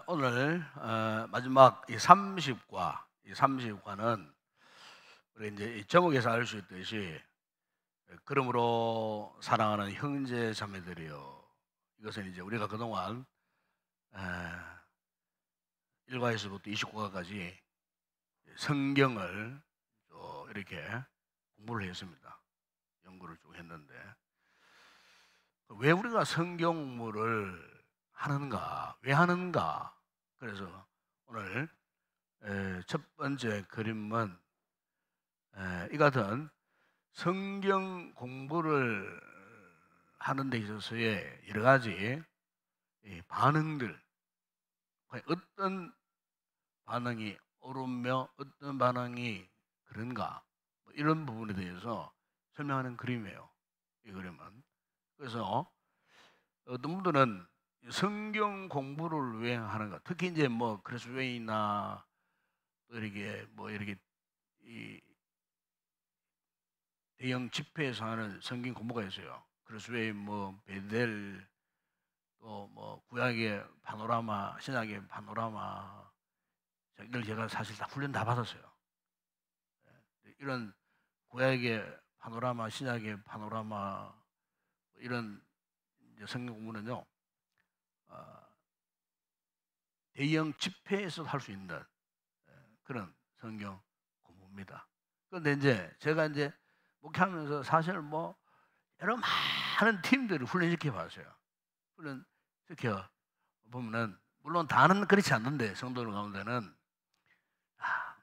오늘 마지막 이 30과는 우리 이제 이 제목에서 알 수 있듯이 그러므로 사랑하는 형제 자매들이여, 이것은 이제 우리가 그동안 1과에서부터 29과까지 성경을 이렇게 공부를 했습니다. 연구를 쭉 했는데, 왜 우리가 성경 공부를 하는가, 왜 하는가? 그래서 오늘 첫 번째 그림은 이 같은 성경 공부를 하는 데 있어서의 여러 가지 반응들, 어떤 반응이 옳으며 어떤 반응이 그런가, 뭐 이런 부분에 대해서 설명하는 그림이에요, 이 그림은. 그래서 어떤 분들은 성경 공부를 왜 하는가, 특히 이제 뭐 크리스웨이나 또 이렇게 이 대형 집회에서 하는 성경 공부가 있어요. 크리스웨이, 뭐 베델, 또 뭐 구약의 파노라마, 신약의 파노라마, 이걸 제가 사실 다 훈련 다 받았어요. 이런 구약의 파노라마, 신약의 파노라마, 이런 성경 공부는요, 대형 집회에서 할 수 있는 그런 성경 공부입니다. 그런데 이제 제가 이제 목회하면서 사실 뭐 여러 많은 팀들을 훈련시켜 봤어요. 훈련시켜 보면은 물론 다는 그렇지 않는데, 성도들 가운데는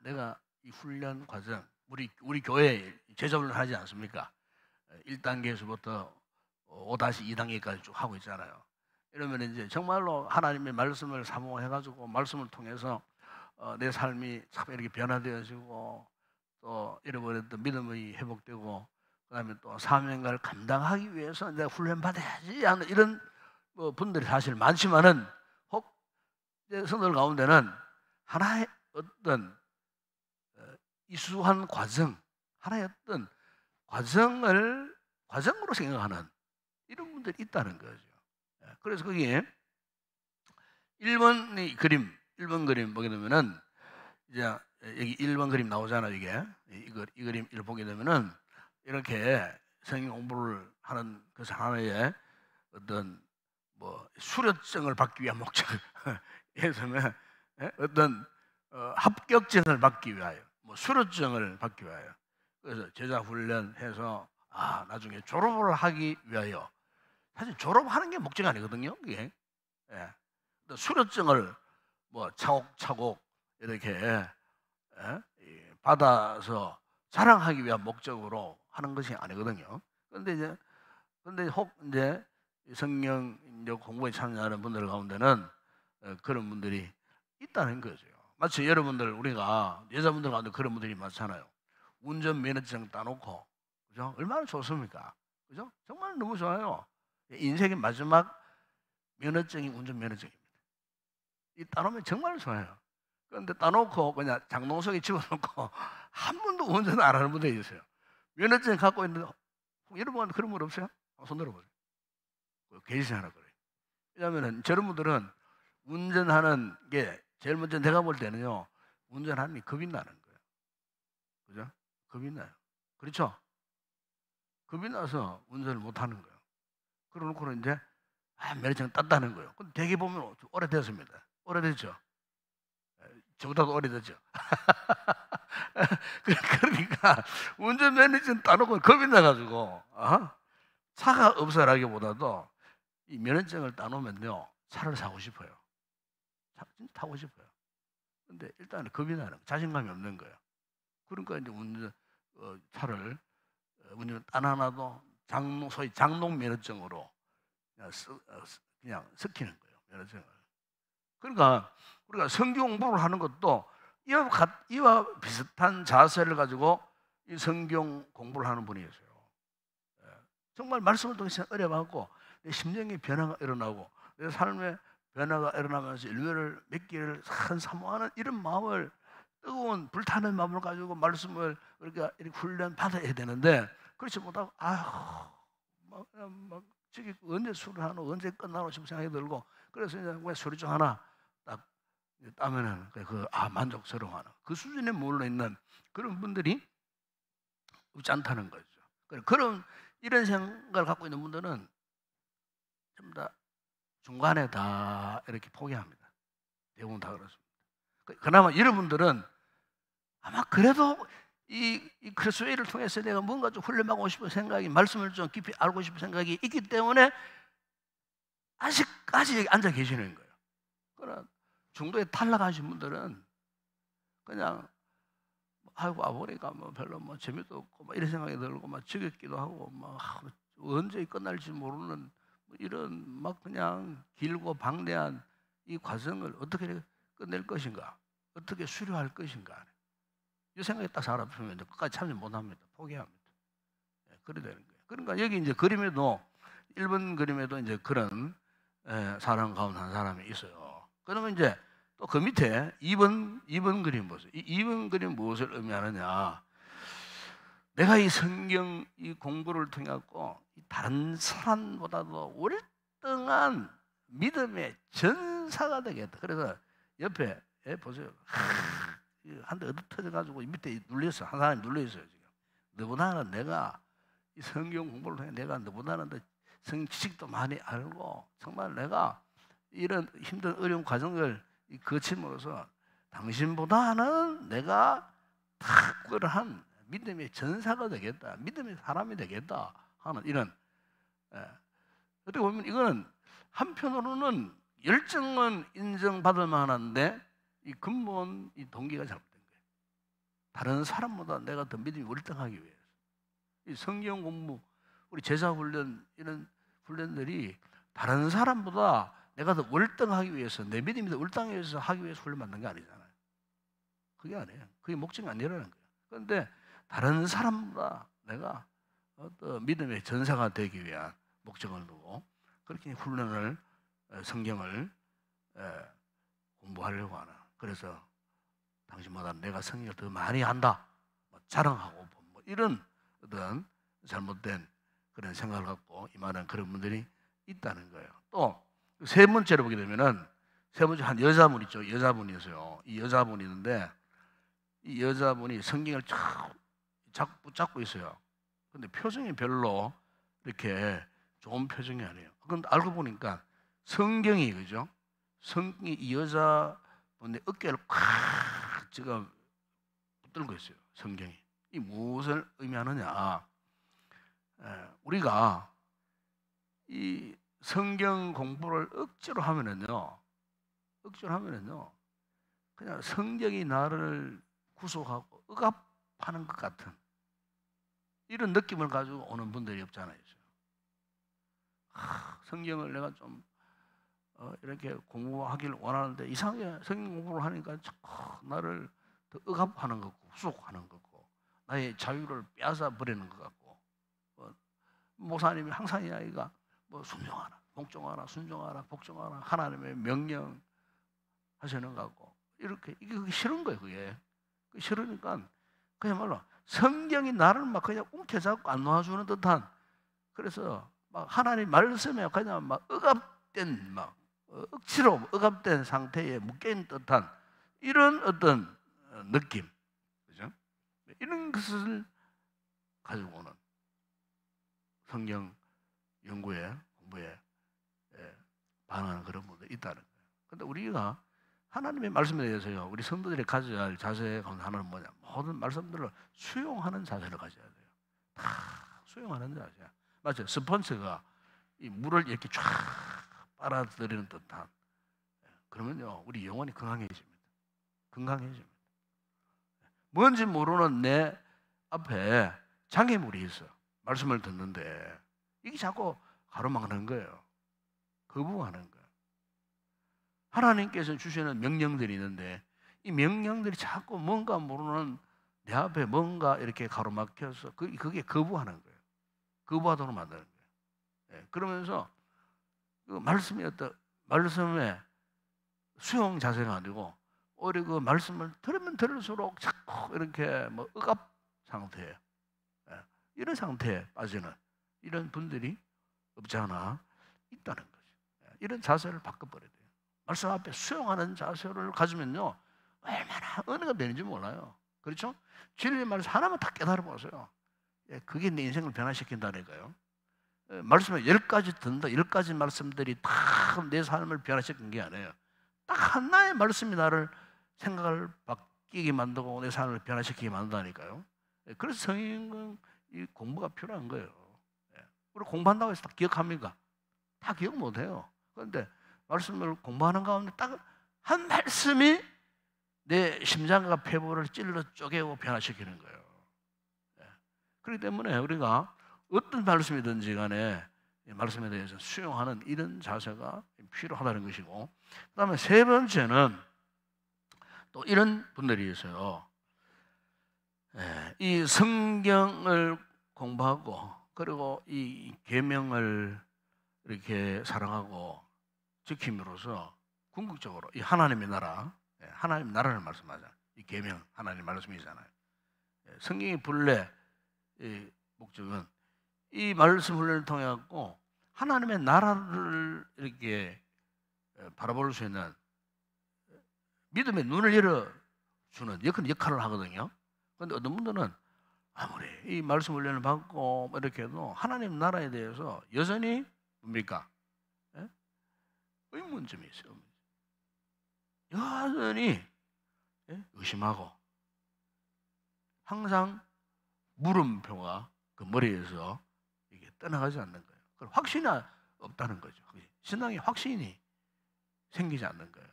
내가 이 훈련 과정, 우리 교회 제자훈련 하지 않습니까? 1단계에서부터 5-2단계까지 쭉 하고 있잖아요. 이러면 이제 정말로 하나님의 말씀을 사모해가지고 말씀을 통해서 내 삶이 참 이렇게 변화되어지고, 또 잃어버렸던 믿음이 회복되고, 그다음에 또 사명을 감당하기 위해서 내가 훈련 받아야지 하는 이런 분들이 사실 많지만은, 혹 성도들 가운데는 하나의 어떤 이수한 과정, 하나의 어떤 과정으로 생각하는 이런 분들이 있다는 거죠. 그래서 거기에 1번 그림 보게 되면은, 이제 여기 1번 그림 나오잖아요. 이 그림을 보게 되면은 이렇게 성경 공부를 하는 그 하나의 어떤 뭐 수료증을 받기 위한 목적에서는 어떤 합격증을 받기 위하여, 뭐 수료증을 받기 위하여, 그래서 제자 훈련해서 나중에 졸업을 하기 위하여. 사실 졸업하는 게 목적이 아니거든요, 그게. 수료증을 뭐 차곡차곡 이렇게 받아서 자랑하기 위한 목적으로 하는 것이 아니거든요. 근데 혹 이제 성경적 공부에 참여하는 분들 가운데는 그런 분들이 있다는 거죠. 마치 여러분들, 우리가 여자분들 가운데 그런 분들이 많잖아요. 운전 면허증 따놓고, 그죠? 얼마나 좋습니까? 그죠? 정말 너무 좋아요. 인생의 마지막 면허증이 운전 면허증입니다. 이 따놓으면 정말 좋아요. 그런데 따놓고 그냥 장롱 속에 집어넣고 한 번도 운전 안 하는 분들이 있어요. 면허증 갖고 있는데, 여러분 그런 분 없어요? 손 들어보세요. 계시하나 그래요. 왜냐하면 저런 분들은 운전하는 게 제일 먼저 내가 볼 때는요, 운전하는 게 겁이 나는 거예요. 그죠? 겁이 나요. 그렇죠? 겁이 나서 운전을 못 하는 거예요. 그러놓고는 이제 면허증 땄다는 거예요. 근데 되게 보면 오래됐습니다. 오래됐죠? 저보다도 오래됐죠? 그러니까 운전면허증 따놓고 겁이 나가지고 차가 없어라기보다도 이 면허증을 따놓으면요, 차를 사고 싶어요. 진짜 타고 싶어요. 근데 일단 겁이 나는 거예요. 자신감이 없는 거예요. 그러니까 이제 차를 운전 안 하나도 소위 장롱 면허증으로 그냥 섞이는 거예요, 면허증을. 그러니까 우리가 성경 공부를 하는 것도 이와 비슷한 자세를 가지고 이 성경 공부를 하는 분이 있어요. 정말 말씀을 통해서 어려워하고 내 심령의 변화가 일어나고 내 삶의 변화가 일어나면서 일면을 맺기를 사모하는 이런 마음을, 뜨거운 불타는 마음을 가지고 말씀을 우리가 이렇게 훈련 받아야 되는데, 그렇지 못하고 막 저기 언제 술을 하노, 언제 끝나노 싶은 생각이 들고, 그래서 이제 왜 소리좀 하나 딱 따면은 만족스러워하는 그 수준에 몰려 있는 그런 분들이 없지 않다는 거죠. 그런 이런 생각을 갖고 있는 분들은 좀 다 중간에 다 이렇게 포기합니다. 대부분 다 그렇습니다. 그나마 여러분들은 아마 그래도 이 크리스웨이를 통해서 내가 뭔가 좀 훈련하고 싶은 생각이, 말씀을 좀 깊이 알고 싶은 생각이 있기 때문에 아직까지 앉아 계시는 거예요. 그러나 중도에 탈락하신 분들은 그냥 아이고 와보니까 뭐 별로 뭐 재미도 없고 막 이런 생각이 들고 막 지겹기도 하고 막 언제 끝날지 모르는 이런 막 그냥 길고 방대한 이 과정을 어떻게 끝낼 것인가, 어떻게 수료할 것인가, 이 생각이 딱 살아보면 끝까지 참지 못합니다. 포기합니다. 그래 되는 거예요. 그러니까 여기 이제 그림에도 1번 그림에도 이제 그런 사람 가운데 한 사람이 있어요. 그러면 이제 또 그 밑에 2번 그림 보세요. 이 2번 그림 무엇을 의미하느냐? 내가 이 성경 이 공부를 통해 갖고 다른 사람보다도 월등한 믿음의 전사가 되겠다. 그래서 옆에 보세요. 한 대 얻어 터져가지고 밑에 눌렸어. 한 사람이 눌려있어요. 지금 너보다는 내가 이 성경 공부를 통해 내가 너보다는 더 성경 지식도 많이 알고 정말 내가 이런 힘든 어려운 과정을 거침으로써 당신보다는 내가 탁월한 믿음의 전사가 되겠다, 믿음의 사람이 되겠다 하는 이런, 어떻게 보면 이거는 한편으로는 열정은 인정받을 만한데 이 근본 이 동기가 잘못된 거예요. 다른 사람보다 내가 더 믿음이 월등하기 위해서. 이 성경 공부, 우리 제자 훈련, 이런 훈련들이 다른 사람보다 내가 더 월등하기 위해서, 내 믿음이 더 월등하기 위해서 하기 위해서 훈련받는 게 아니잖아요. 그게 아니에요. 그게 목적이 아니라는 거예요. 그런데 다른 사람보다 내가 어떤 믿음의 전사가 되기 위한 목적을 두고 그렇게 훈련을, 성경을 공부하려고 하는. 그래서 당신보다 내가 성경을 더 많이 안다, 자랑하고 뭐 이런 어떤 잘못된 그런 생각을 갖고 임하는 그런 분들이 있다는 거예요. 또 세 번째로 보게 되면은, 세 번째 한 여자분 있죠. 여자분이 있어요. 이 여자분이 있는데 이 여자분이 성경을 자꾸 붙잡고 있어요. 근데 표정이 별로 이렇게 좋은 표정이 아니에요. 그런데 알고 보니까 성경이, 그죠? 성경이 이 여자분의 어깨를 콱 지금 붙들고 있어요. 성경이. 이 무엇을 의미하느냐? 우리가 이 성경 공부를 억지로 하면은요, 그냥 성경이 나를 구속하고 억압하는 것 같은 이런 느낌을 가지고 오는 분들이 없잖아요. 성경을 내가 좀 이렇게 공부하기를 원하는데 이상하게 성경 공부를 하니까 자꾸 나를 더 억압하는 것 같고 구속하는 것 같고 나의 자유를 빼앗아 버리는 것 같고, 목사님이 항상 이야기가 뭐 순종하라, 복종하라, 순종하라, 복종하라, 하나님의 명령 하시는 것 같고, 이렇게 이게 싫은 거예요. 그게 싫으니까 그야말로 성경이 나를 막 그냥 움켜잡고 안 놓아주는 듯한, 그래서 막 하나님 말씀에 그냥 막 억압된, 막 억지로 억압된 상태에 묶여있는 듯한 이런 어떤 느낌, 그죠? 이런 것을 가지고 오는 성경 연구에, 공부에 반하는 그런 분들이 있다는 거예요. 그런데 우리가 하나님의 말씀에 대해서요, 우리 성도들이 가져야 할 자세 가운데 하나는 뭐냐? 모든 말씀들을 수용하는 자세를 가져야 돼요. 다 수용하는 자세야. 맞죠? 스펀지가 이 물을 이렇게 쫙 빨아들이는 듯한. 그러면요, 우리 영혼이 건강해집니다. 건강해집니다. 뭔지 모르는 내 앞에 장애물이 있어. 말씀을 듣는데 이게 자꾸 가로막는 거예요. 거부하는 거예요. 하나님께서 주시는 명령들이 있는데 이 명령들이 자꾸 뭔가 모르는 내 앞에 뭔가 이렇게 가로막혀서 그게 거부하는 거예요. 거부하도록 만드는 거예요. 그러면서 그 말씀의 수용 자세가 아니고 오히려 그 말씀을 들으면 들을수록 자꾸 이렇게 뭐 억압 상태에, 이런 상태에 빠지는 이런 분들이 없지 않아 있다는 거죠. 이런 자세를 바꿔버려야 돼요. 말씀 앞에 수용하는 자세를 가지면요, 얼마나 은혜가 되는지 몰라요. 그렇죠? 진리의 말씀 하나만 다 깨달아 보세요. 그게 내 인생을 변화시킨다니까요. 말씀에 10가지 듣는다, 10가지 말씀들이 다 내 삶을 변화시킨 게 아니에요. 딱 하나의 말씀이 나를 생각을 바뀌게 만들고 내 삶을 변화시키게 만든다니까요. 그래서 성경 공부가 필요한 거예요. 우리 공부한다고 해서 다 기억합니까? 다 기억 못해요. 그런데 말씀을 공부하는 가운데 딱 한 말씀이 내 심장과 폐부를 찔러 쪼개고 변화시키는 거예요. 그렇기 때문에 우리가 어떤 말씀이든지 간에 말씀에 대해서 수용하는 이런 자세가 필요하다는 것이고, 그 다음에 세 번째는 또 이런 분들이 있어요. 이 성경을 공부하고 그리고 이 계명을 이렇게 사랑하고 지킴으로써 궁극적으로 이 하나님의 나라, 하나님 나라를 말씀하잖아요. 이 계명 하나님 말씀이잖아요. 성경의 본래 목적은 이 말씀 훈련을 통해 갖고 하나님의 나라를 이렇게 바라볼 수 있는 믿음의 눈을 열어주는 그런 역할을 하거든요. 그런데 어떤 분들은 아무리 이 말씀 훈련을 받고 이렇게 해도 하나님 나라에 대해서 여전히 뭡니까? 의문점이 있어요. 여전히 의심하고 항상 물음표가 그 머리에서 이게 떠나가지 않는 거예요. 그럼 확신이 없다는 거죠. 신앙의 확신이 생기지 않는 거예요.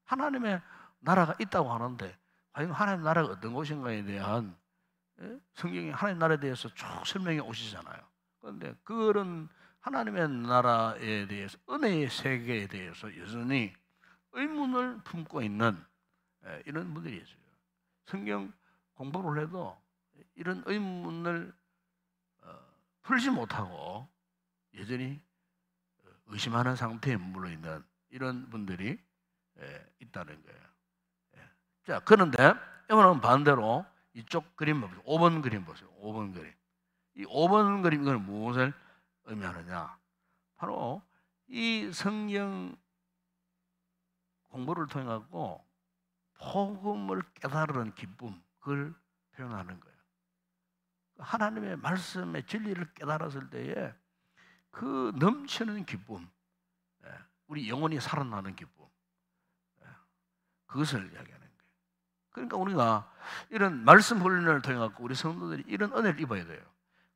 하나님의 나라가 있다고 하는데 과연 하나님 나라가 어떤 곳인가에 대한 성경이 하나님 나라에 대해서 쭉 설명해 오시잖아요. 그런데 그런 하나님의 나라에 대해서, 은혜의 세계에 대해서 여전히 의문을 품고 있는 이런 분들이 있어요. 성경 공부를 해도 이런 의문을 풀지 못하고 여전히 의심하는 상태에 머물러 있는 이런 분들이 있다는 거예요. 자, 그런데 이번은 반대로 이쪽 그림 보세요. 5번 그림 보세요. 5번 그림. 이 5번 그림, 이건 무엇을 의미하느냐? 바로 이 성경 공부를 통해 갖고 복음을 깨달은 기쁨, 그걸 표현하는 거예요. 하나님의 말씀의 진리를 깨달았을 때에 그 넘치는 기쁨, 우리 영혼이 살아나는 기쁨, 그것을 이야기하는 거예요. 그러니까 우리가 이런 말씀 훈련을 통해 갖고 우리 성도들이 이런 은혜를 입어야 돼요.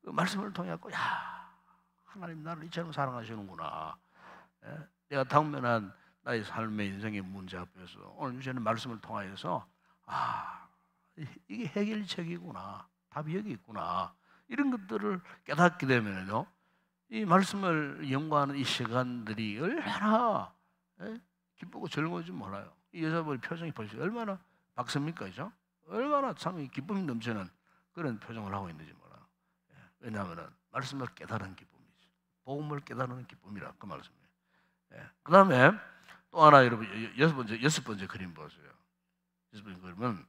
그 말씀을 통해 갖고, 야, 하나님 나를 이처럼 사랑하시는구나. 내가 당면한 나의 삶의 인생의 문제 앞에서 오늘 주시는 말씀을 통하여서 이게 해결책이구나, 답이 여기 있구나, 이런 것들을 깨닫게 되면요, 이 말씀을 연구하는 이 시간들이 얼마나 기쁘고 즐거운지 몰라요. 이 여자분의 표정이 보시죠. 얼마나 박습니까, 그죠? 얼마나 참 기쁨이 넘치는 그런 표정을 하고 있는지 몰라요. 왜냐하면 말씀을 깨달은 기쁨이죠. 복음을 깨달은 기쁨이라 그 말씀이에요. 그 다음에 또 하나, 여러분, 여섯 번째 그림 보세요. 여섯 번째 그림은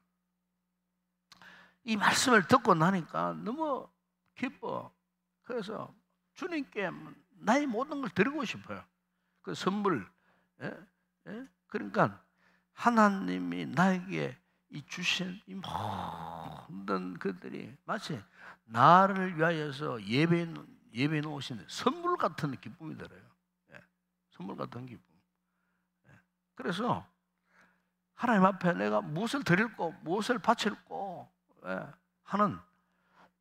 이 말씀을 듣고 나니까 너무 기뻐. 그래서 주님께 나의 모든 걸 드리고 싶어요. 그 선물. 그러니까 하나님이 나에게 이 주신 이 모든 것들이 마치 나를 위하여서 예배해 놓으신 선물 같은 기쁨이 들어요. 선물 같은 기쁨. 그래서 하나님 앞에 내가 무엇을 드릴고 무엇을 바칠고 하는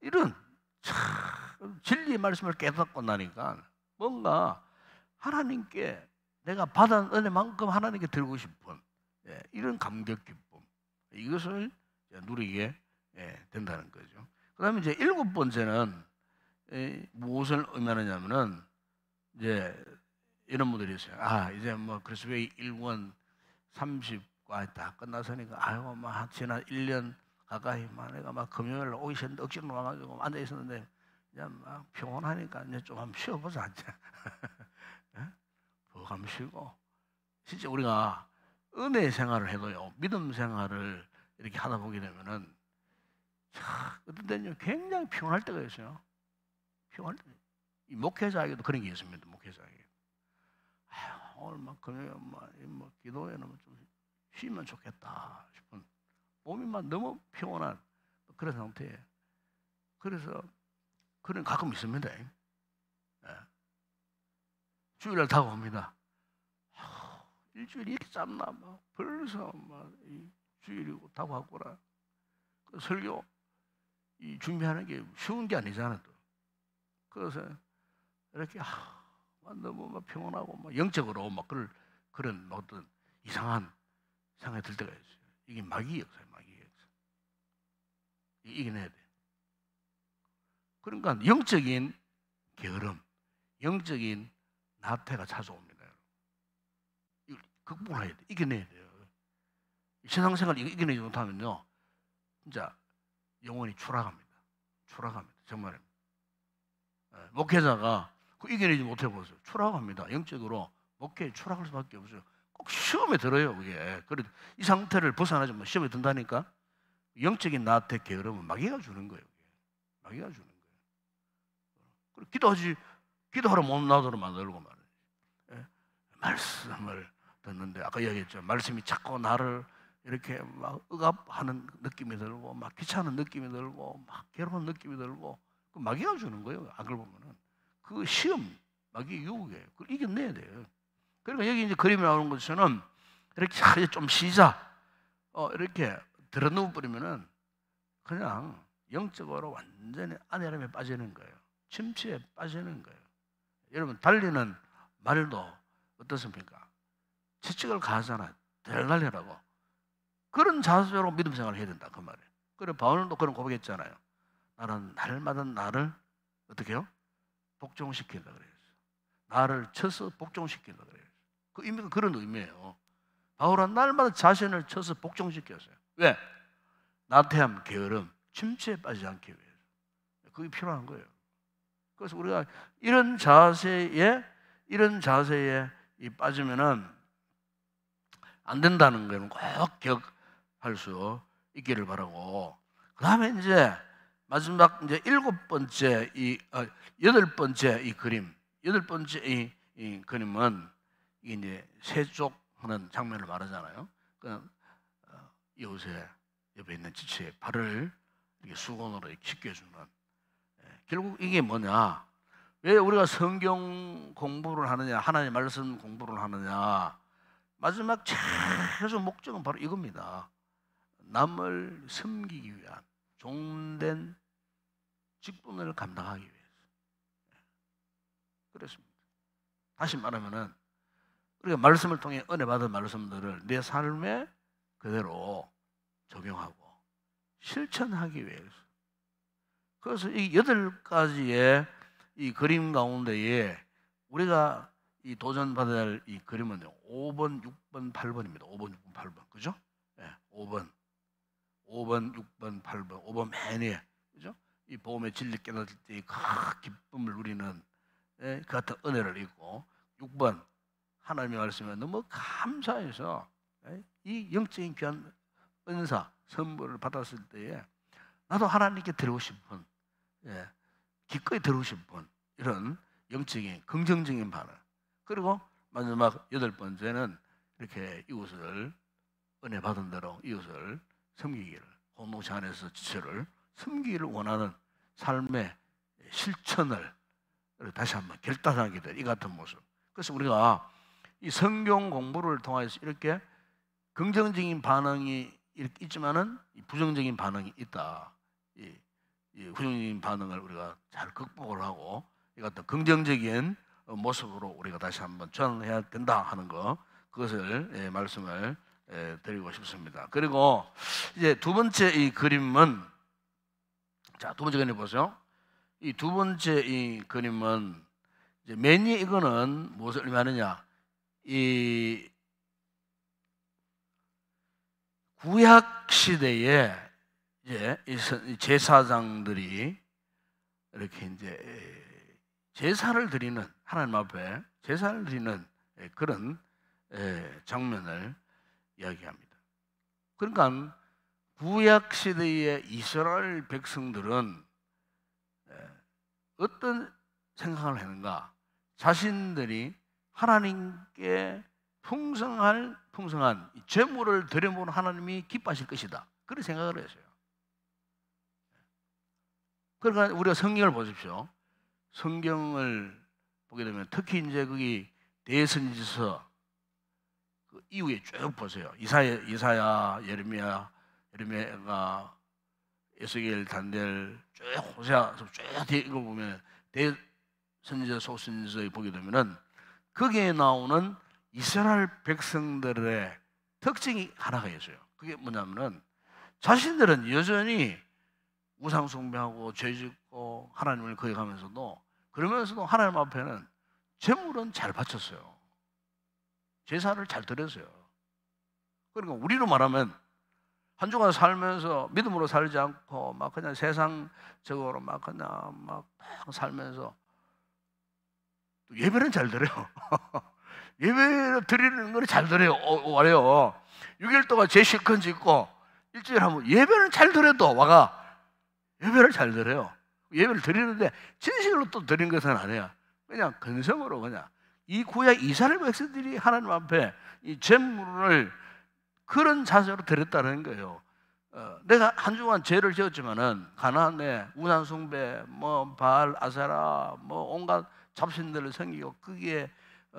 이런 참 진리의 말씀을 깨닫고 나니까 뭔가 하나님께 내가 받은 은혜만큼 하나님께 드리고 싶은 이런 감격 기쁨, 이것을 누리게 된다는 거죠. 그 다음에 이제 7번째는 무엇을 의미하느냐면은 이제 이런 분들이 있어요. 이제 뭐 그리스도의 1권 30과 다 끝나서니까 아이고 막 지난 1년 가까이 막 내가 막 금요일 오기 싫은데 억지로 와가지고 앉아 있었는데 이제 막 피곤하니까 이제 좀 한번 쉬어보자 이제. 한번 쉬고, 진짜 우리가 은혜 생활을 해도요, 믿음 생활을 이렇게 하다 보게 되면은 어떤 때는 굉장히 피곤할 때가 있어요. 피곤할 때. 이 목회자에게도 그런 게 있습니다. 목회자에게. 오늘 막 금요일 뭐 기도회는 좀 쉬면 좋겠다 싶은 몸이 막 너무 피곤한 그런 상태에 그래서 그런 가끔 있습니다. 예. 주일날 다가옵니다. 일주일이 이렇게 짧나 막 벌써 막 이 주일이고 다가왔구나. 그 설교 이 준비하는 게 쉬운 게 아니잖아요. 또. 그래서 이렇게 너무 막 평온하고 막 영적으로 막 그런 어떤 이상한 생각이 들 때가 있어요. 이게 마귀 역사예요, 마귀 역사. 이겨내야 돼. 그러니까 영적인 게으름, 영적인 나태가 찾아옵니다. 이걸 극복해야 돼, 이겨내야 돼요. 신앙생활 이겨내지 못하면요, 진짜 영혼이 추락합니다. 추락합니다, 정말. 목회자가 그 이겨내지 못해보세요. 추락합니다. 영적으로 목회에 추락할 수밖에 없어요. 꼭 시험에 들어요, 그게. 그래, 이 상태를 벗어나지 시험에 든다니까. 영적인 나한테 게으름은 마귀가 주는 거예요. 마귀가 주는 거예요. 그리고 기도하러 못 나도록 만들고 말이에요. 예? 말씀을 듣는데 아까 이야기했죠. 말씀이 자꾸 나를 이렇게 막 억압하는 느낌이 들고 막 귀찮은 느낌이 들고 막 괴로운 느낌이 들고 그 마귀가 주는 거예요. 악을 보면은 그 시험 마귀 유혹이에요. 그걸 이겨내야 돼요. 그러니까 여기 이제 그림이 나오는 것처럼 이렇게 좀 쉬자 이렇게 들어누워 버리면은 그냥 영적으로 완전히 안해람에 빠지는 거예요. 침체에 빠지는 거예요. 여러분 달리는 말도 어떻습니까? 채찍을 가하잖아요. 덜 달리라고. 그런 자세로 믿음 생활을 해야 된다 그 말이에요. 그래 바울도 그런 고백했잖아요. 나는 날마다 나를 어떻게 해요? 복종시킨다 그래요. 나를 쳐서 복종시킨다 그래요. 그 의미가 그런 의미예요. 바울은 날마다 자신을 쳐서 복종시켰어요. 왜? 나태함, 게으름, 침체에 빠지지 않기 위해서. 그게 필요한 거예요. 그래서 우리가 이런 자세에 빠지면은 안 된다는 거는 꼭 기억할 수 있기를 바라고. 그 다음에 이제 마지막 이제 여덟 번째 이 그림, 여덟 번째 이 그림은 이게 이제 세족하는 장면을 말하잖아요. 이웃의 옆에 있는 지체의 발을 이렇게 수건으로 씻겨주는. 결국 이게 뭐냐? 왜 우리가 성경 공부를 하느냐, 하나님의 말씀 공부를 하느냐? 마지막 최소 목적은 바로 이겁니다. 남을 섬기기 위한 종된 직분을 감당하기 위해서. 그렇습니다. 다시 말하면은 우리가 말씀을 통해 은혜 받은 말씀들을 내 삶에 그대로 적용하고 실천하기 위해서. 그래서 이 8가지의 이 그림 가운데에 우리가 이 도전받아야 할 이 그림은 5번, 6번, 8번입니다. 5번, 6번, 8번. 그죠? 네, 5번, 6번, 8번. 5번 맨 위에. 그죠? 이 복음의 진리 깨달을 때 큰 기쁨을 누리는 그 같은 은혜를 입고 6번 하나님의 말씀에 너무 감사해서 이 영적인 귀한 은사, 선물을 받았을 때에 나도 하나님께 드리고 싶은 기꺼이 드리고 싶은 이런 영적인 긍정적인 반응. 그리고 마지막 8번째는 이렇게 이웃을 은혜 받은 대로 이웃을 섬기기를 공동체 안에서 지체를 섬기기를 원하는 삶의 실천을 다시 한번 결단하게 될 이 같은 모습. 그래서 우리가 이 성경 공부를 통해서 이렇게 긍정적인 반응이 이렇게 있지만은 부정적인 반응이 있다. 이 부정적인 반응을 우리가 잘 극복을 하고 이 같은 긍정적인 모습으로 우리가 다시 한번 전환해야 된다 하는 거, 그것을 말씀을 드리고 싶습니다. 그리고 이제 두 번째 이 그림은, 자, 두 번째 그림 보세요. 이 두 번째 이 그림은 이제 맨 위에 이거는 무엇을 의미하느냐? 이 구약 시대에 이제 이 제사장들이 이렇게 이제 제사를 드리는, 하나님 앞에 제사를 드리는 그런 장면을 이야기합니다. 그러니까 구약 시대의 이스라엘 백성들은 어떤 생각을 하는가? 자신들이 하나님께 풍성한 재물을 드려보는 하나님이 기뻐하실 것이다. 그런 생각을 했어요. 그러니까 우리가 성경을 보십시오. 성경을 보게 되면 특히 이제 거기 대선지서 그 이후에 쭉 보세요. 이사야, 예레미야가 에스겔, 다니엘 쭉 호세아 쭉 읽어보면 대선지서 소선지서에 보게 되면은 거기에 나오는 이스라엘 백성들의 특징이 하나가 있어요. 그게 뭐냐면은 자신들은 여전히 우상 숭배하고 죄짓고 하나님을 거역하면서도 그러면서도 하나님 앞에는 재물은 잘 바쳤어요. 제사를 잘 드렸어요. 그러니까 우리로 말하면 한 주간 살면서 믿음으로 살지 않고 막 그냥 세상적으로 막 그냥 막 살면서 예배는 잘 드려요. 예배를 드리는 건 잘 드려요. 와요. 6일 동안 제 실컷 짓고 일주일 하면 예배는 잘 드려도 와가 예배를 잘 드려요. 예배를 드리는데 진실로 또 드린 것은 아니야. 그냥 근성으로 그냥 이 구약 이스라엘 백성들이 하나님 앞에 이 재물을 그런 자세로 드렸다는 거예요. 내가 한 주간 죄를 지었지만은 가나안에 우상 숭배, 뭐 바알, 아세라, 뭐 온갖 잡신들을 섬기고 거기에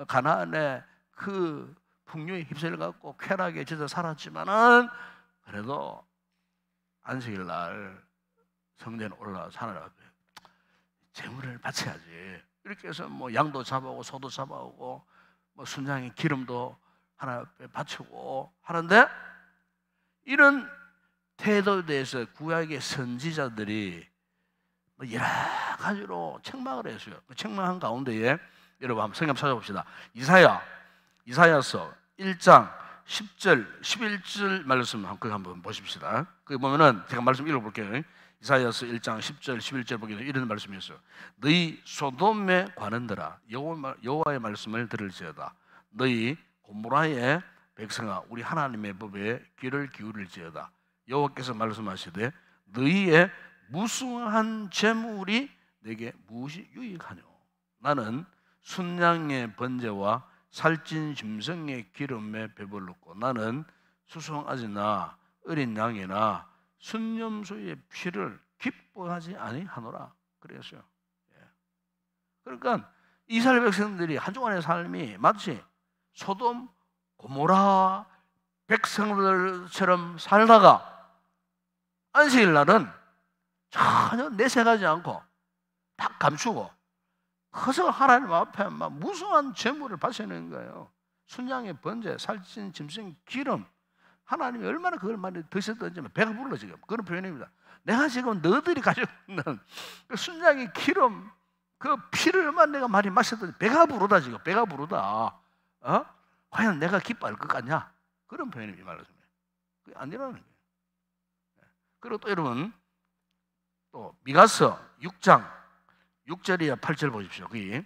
가나안에 그 풍요에 휩쓸려 갖고 쾌락에 젖어 살았지만은 그래도 안식일 날 성전에 올라와서 하나님 앞에 재물을 바쳐야지. 이렇게 해서 뭐 양도 잡아오고 소도 잡아오고 뭐 순양의 기름도 하나님 앞에 바치고 하는데 이런 태도에 대해서 구약의 선지자들이 뭐 여러 가지로 책망을 했어요. 그 책망한 가운데에 여러분 한번 성경 찾아봅시다. 이사야서 1장 10절, 11절 말씀 한번 보십시다. 거기 보면은 제가 말씀 읽어볼게요. 이사야서 1장 10절, 11절 보기에 이런 말씀이 있어요. 너희 소돔에 관한들아 여호와의 말씀을 들을지어다. 너희 고모라의 백성아 우리 하나님의 법에 귀를 기울일지어다. 여호와께서 말씀하시되 너희의 무수한 재물이 내게 무엇이 유익하뇨? 나는 순양의 번제와 살찐 짐승의 기름에 배불렀고 나는 수송아지나 어린 양이나 순념소의 피를 기뻐하지 아니하노라 그랬어요. 그러니까 이스라엘 백성들이 한 주간의 삶이 마치 소돔 고모라 백성들처럼 살다가 안식일 날은 전혀 내색하지 않고 다 감추고 커서 하나님 앞에 막 무수한 재물을 바치는 거예요. 순양의 번제, 살찐 짐승 기름 하나님이 얼마나 그걸 많이 드셨던지 배가 불러 지금 그런 표현입니다. 내가 지금 너희들이 가지고 있는 그 순양의 기름 그 피를 얼마나 내가 많이 마셨던지 배가 부르다 지금 배가 부르다. 과연 내가 기뻐할 것 같냐? 그런 표현이 말하자면 그게 아니라는 거예요. 그리고 또 여러분 또 미가서 6장 6절이야 8절 보십시오. 거기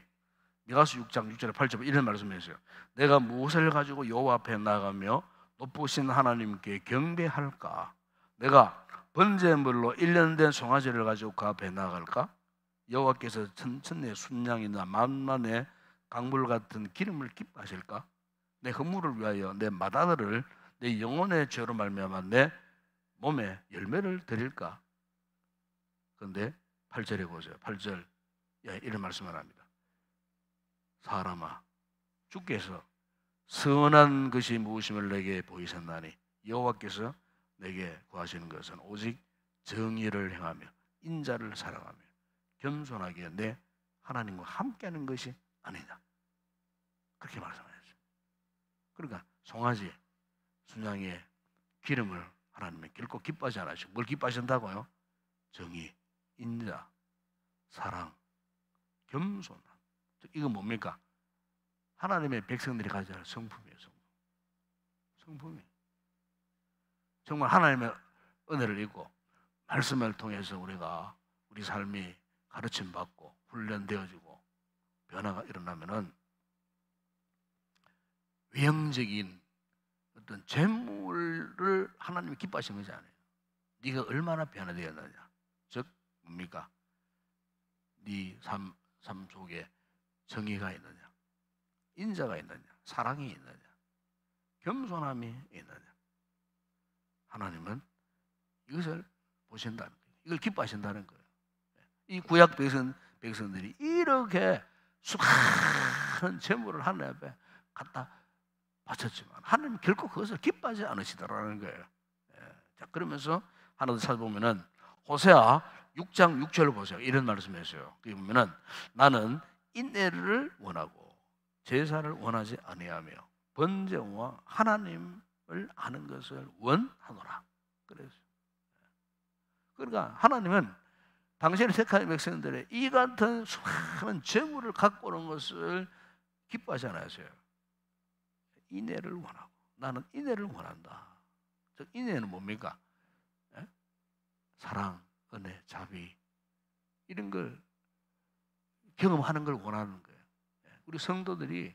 미가서 6장 6절에 8절 이런 말씀을 했어요. 내가 무엇을 가지고 여호와 앞에 나가며 높으신 하나님께 경배할까? 내가 번제물로 1년 된 송아지를 가지고 그 앞에 나갈까? 여호와께서 천천의 순양이나 만만의 강물 같은 기름을 기뻐하실까? 내 허물을 위하여 내 맏아들을 내 영혼의 죄로 말미암아 내 몸에 열매를 드릴까? 그런데 8절에 보세요. 8절 이런 말씀을 합니다. 사람아 주께서 선한 것이 무엇임을 내게 보이셨나니 여호와께서 내게 구하시는 것은 오직 정의를 행하며 인자를 사랑하며 겸손하게 내 하나님과 함께하는 것이 아니냐 그렇게 말씀하셨어요. 그러니까 송아지 순양의 기름을 하나님의 결코 기뻐하지 않으시고 뭘 기뻐하신다고요? 정의, 인자, 사랑, 겸손함. 이건 뭡니까? 하나님의 백성들이 가져야 할 성품이에요. 성품이. 정말 하나님의 은혜를 입고 말씀을 통해서 우리가 우리 삶이 가르침받고 훈련되어지고 변화가 일어나면은 외형적인 어떤 재물을 하나님이 기뻐하시는 것이 아니에요. 네가 얼마나 변화되었느냐. 즉 뭡니까? 네 삶 삶 속에 정의가 있느냐, 인자가 있느냐, 사랑이 있느냐, 겸손함이 있느냐. 하나님은 이것을 보신다는 거예요. 이걸 기뻐하신다는 거예요. 이 구약 백성들이 이렇게 수많은 재물을 하나님 앞에 갖다 바쳤지만 하나님 결코 그것을 기뻐하지 않으시더라는 거예요. 자, 그러면서 하나 더 찾아보면은 호세아 6장 6절을 보세요. 이런 말씀을 했어요. 거기 보면은 나는 인내를 원하고 제사를 원하지 아니하며 번제와 하나님을 아는 것을 원하노라. 그래서 그러니까 하나님은 당신의 택한 백성들의 이 같은 수많은 재물을 갖고 오는 것을 기뻐하지 않으세요. 인내를 원하고 나는 인내를 원한다. 즉 인내는 뭡니까? 사랑, 은혜, 자비 이런 걸 경험하는 걸 원하는 거예요. 우리 성도들이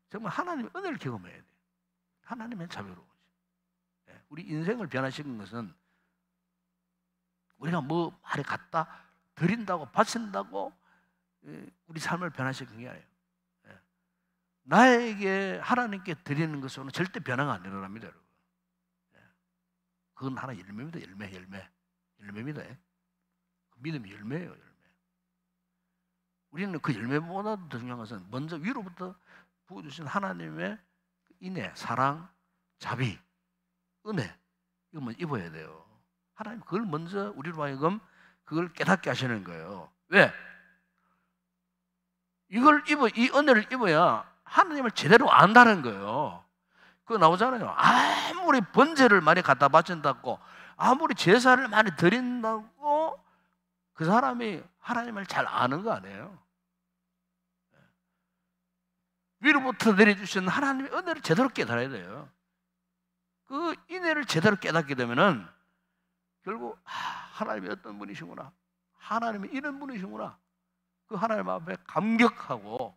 정말 하나님의 은혜를 경험해야 돼요. 하나님의 자비로우시. 우리 인생을 변화시킨 것은 우리가 뭐 말에 갖다 드린다고 바친다고 우리 삶을 변화시킨 게 아니에요. 나에게 하나님께 드리는 것으로는 절대 변화가 안 일어납니다, 여러분. 그건 하나 열매입니다. 열매입니다. 믿음이 열매예요, 열매. 우리는 그 열매보다도 더 중요한 것은 먼저 위로부터 부어주신 하나님의 인애, 사랑, 자비, 은혜 이거 입어야 돼요. 하나님 그걸 먼저 우리로 하여금 그걸 깨닫게 하시는 거예요. 왜? 이 은혜를 입어야 하나님을 제대로 안다는 거예요. 그거 나오잖아요. 아무리 번제를 많이 갖다 바친다고, 아무리 제사를 많이 드린다고 그 사람이 하나님을 잘 아는 거 아니에요. 위로부터 내려주신 하나님의 은혜를 제대로 깨달아야 돼요. 그 인혜를 제대로 깨닫게 되면은 결국 하나님이 어떤 분이시구나, 하나님이 이런 분이시구나, 그 하나님 앞에 감격하고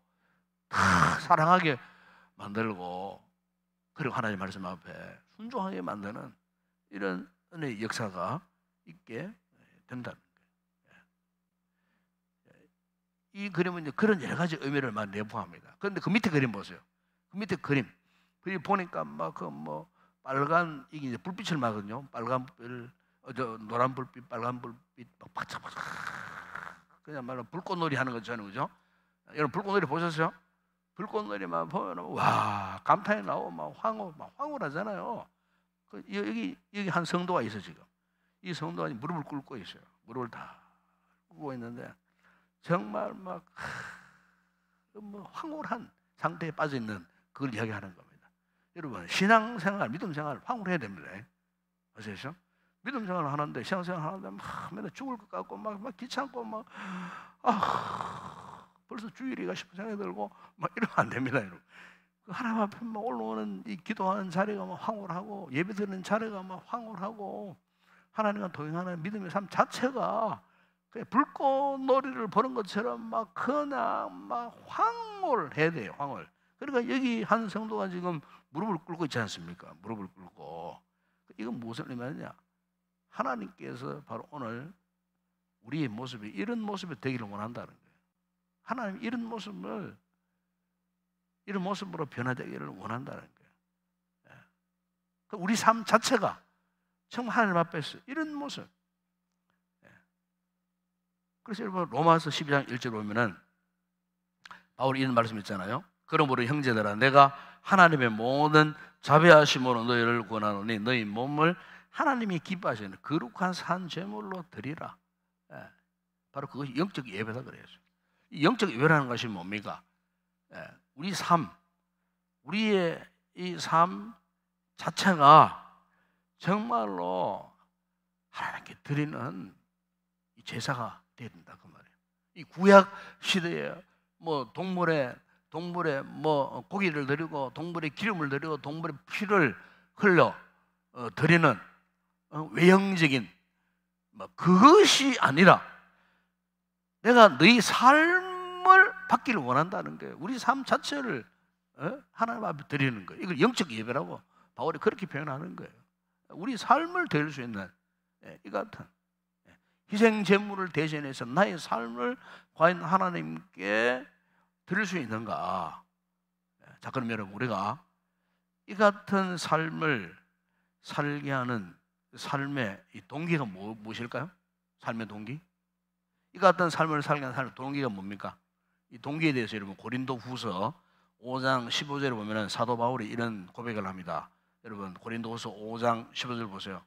다 사랑하게 만들고, 그리고 하나님 말씀 앞에 순종하게 만드는 이런 은혜의 역사가 있게 된다는 거예요. 이 그림은 이제 그런 여러 가지 의미를 막 내포합니다. 그런데 그 밑에 그림 보세요. 그 밑에 그림 보니까 막 그 뭐 빨간 이게 이제 불빛을 막거든요. 빨간 불, 노란 불빛, 빨간 불빛 막 바짝바짝 그냥 말로 불꽃놀이 하는 거잖아요, 그죠? 여러분 불꽃놀이 보셨어요? 불꽃놀이만 보면 와 감탄이 나오고 막 황홀하잖아요. 여기 한 성도가 있어 지금. 이 성도가 무릎을 꿇고 있어요. 무릎을 다 꿇고 있는데 정말 막 황홀한 상태에 빠져 있는 그걸 이야기하는 겁니다. 여러분 신앙생활, 믿음생활 황홀해야 됩니다. 아시겠죠? 믿음생활을 하는데 신앙생활 하는데 막 맨날 죽을 것 같고 막 귀찮고 벌써 주일이가 싶은 생각이 들고 막 이러면 안 됩니다, 여러분. 그 하나님 앞에 막 올라오는 이 기도하는 자리가 막 황홀하고 예배드리는 자리가 막 황홀하고 하나님과 동행하는 믿음의 삶 자체가 그냥 불꽃놀이를 보는 것처럼 막 그냥 막 황홀해야 돼요, 황홀. 그러니까 여기 한 성도가 지금 무릎을 꿇고 있지 않습니까? 무릎을 꿇고. 이건 무슨 의미냐? 하나님께서 바로 오늘 우리의 모습이 이런 모습이 되기를 원한다는 거예요. 하나님 이런 모습으로 변화되기를 원한다는 거예요. 우리 삶 자체가 정말 하나님 앞에서 이런 모습. 그래서 여러분 로마서 12장 1절 보면은 바울이 이런 말씀 있잖아요. 그러므로 형제들아 내가 하나님의 모든 자비하심으로 너희를 권하노니 너희 몸을 하나님이 기뻐하시는 거룩한 산 제물로 드리라. 바로 그것이 영적 예배다 그래요. 이 영적 예배라는 것이 뭡니까? 우리의 이 삶 자체가 정말로 하나님께 드리는 이 제사가 되어야 된다 그 말이에요. 이 구약 시대에 뭐 동물의 뭐 고기를 드리고 동물의 기름을 드리고 동물의 피를 흘려 드리는 외형적인 그것이 아니라 내가 너희 삶을 받기를 원한다는 거예요. 우리 삶 자체를 하나님 앞에 드리는 거예요. 이걸 영적 예배라고 바울이 그렇게 표현하는 거예요. 우리 삶을 드릴 수 있는 이 같은 희생 제물을 대신해서 나의 삶을 과연 하나님께 드릴 수 있는가? 자, 그럼 여러분, 우리가 이 같은 삶을 살게 하는 삶의 이 동기가 무엇일까요? 삶의 동기? 이 같은 삶을 살게 하는 삶의 동기가 뭡니까? 이 동기에 대해서 여러분 고린도후서 5장 15절에 보면은 사도 바울이 이런 고백을 합니다. 여러분 고린도후서 5장 15절 보세요.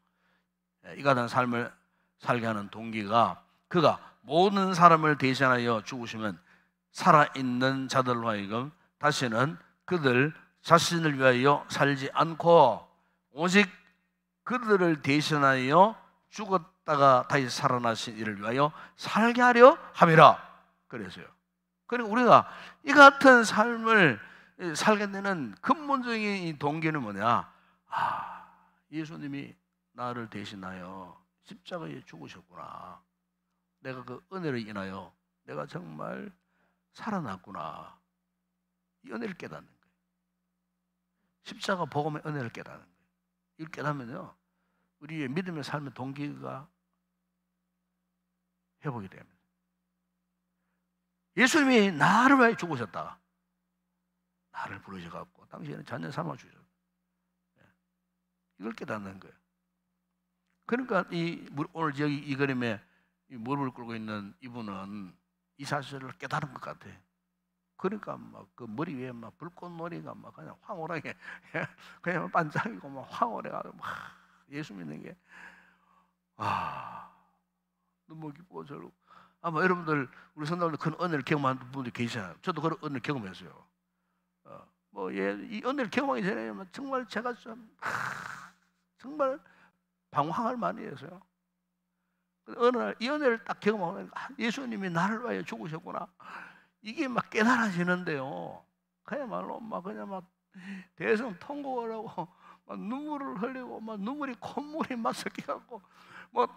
이 같은 삶을 살게 하는 동기가 그가 모든 사람을 대신하여 죽으시면 살아있는 자들로 하여금 다시는 그들 자신을 위하여 살지 않고 오직 그들을 대신하여 죽었다가 다시 살아나신 이를 위하여 살게 하려 함이라 그래서요. 그러니까 우리가 이 같은 삶을 살게 되는 근본적인 이 동기는 뭐냐? 예수님이 나를 대신하여 십자가에 죽으셨구나. 내가 그 은혜를 인하여 내가 정말 살아났구나. 이 은혜를 깨닫는 거예요. 십자가 복음의 은혜를 깨닫는 거예요. 이걸 깨닫으면요, 우리의 믿음의 삶의 동기가 회복이 됩니다. 예수님이 나를 위해 죽으셨다. 나를 부르셔갖고 당신은 자녀 삼아 주셨다. 이걸 깨닫는 거예요. 그러니까 오늘 여기 이 그림에 무릎을 꿇고 있는 이분은 이 사실을 깨달은 것 같아요. 그러니까 막 그 머리 위에 막 불꽃놀이가 막 그냥 황홀하게 그냥 반짝이고 막 황홀해가지고 막 예수 믿는 게 너무 기쁘고 저러고 아마 여러분들 우리 선생님들 그런 은혜를 경험한 분들이 계시잖아요. 저도 그런 은혜를 경험했어요. 이 은혜를 경험하기 전에 정말 제가 좀 정말 방황을 많이 했어요. 어느 날 이 은혜를 딱 경험하면 예수님이 나를 위하여 죽으셨구나. 이게 막 깨달아지는데요. 그야말로 그냥 막 대성통곡을 하고 막 눈물을 흘리고 막 눈물이 콧물이 막 섞여갖고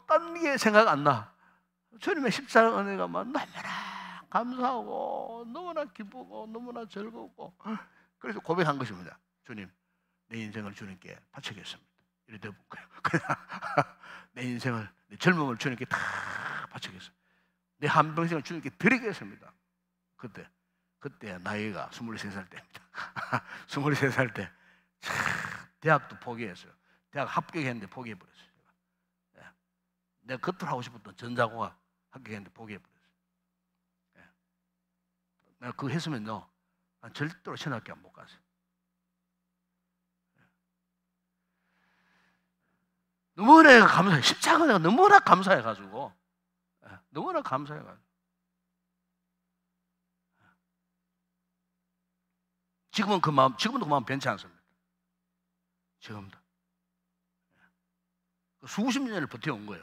딴 게 생각 안 나. 주님의 십자가 은혜가 막 너무나 감사하고 너무나 기쁘고 너무나 즐겁고 그래서 고백한 것입니다. 주님, 내 인생을 주님께 바치겠습니다. 이렇게 되고 그냥 내 인생을 내 젊음을 주님께 다 바치겠습니다. 내 한평생을 주님께 드리겠습니다. 그때 나이가 23살 때입니다. 23살 때 대학도 포기했어요. 대학 합격했는데 포기해버렸어요. 내가 그토록 하고 싶었던 전자공학 합격했는데 포기해버렸어요. 내가 그거 했으면요 난 절대로 신학교 못 갔어요. 너무나 감사해. 십자가가 너무나 감사해가지고 너무나 감사해가지고 지금은 지금도 그 마음 변치 않습니다. 지금도 수십 년을 버텨온 거예요.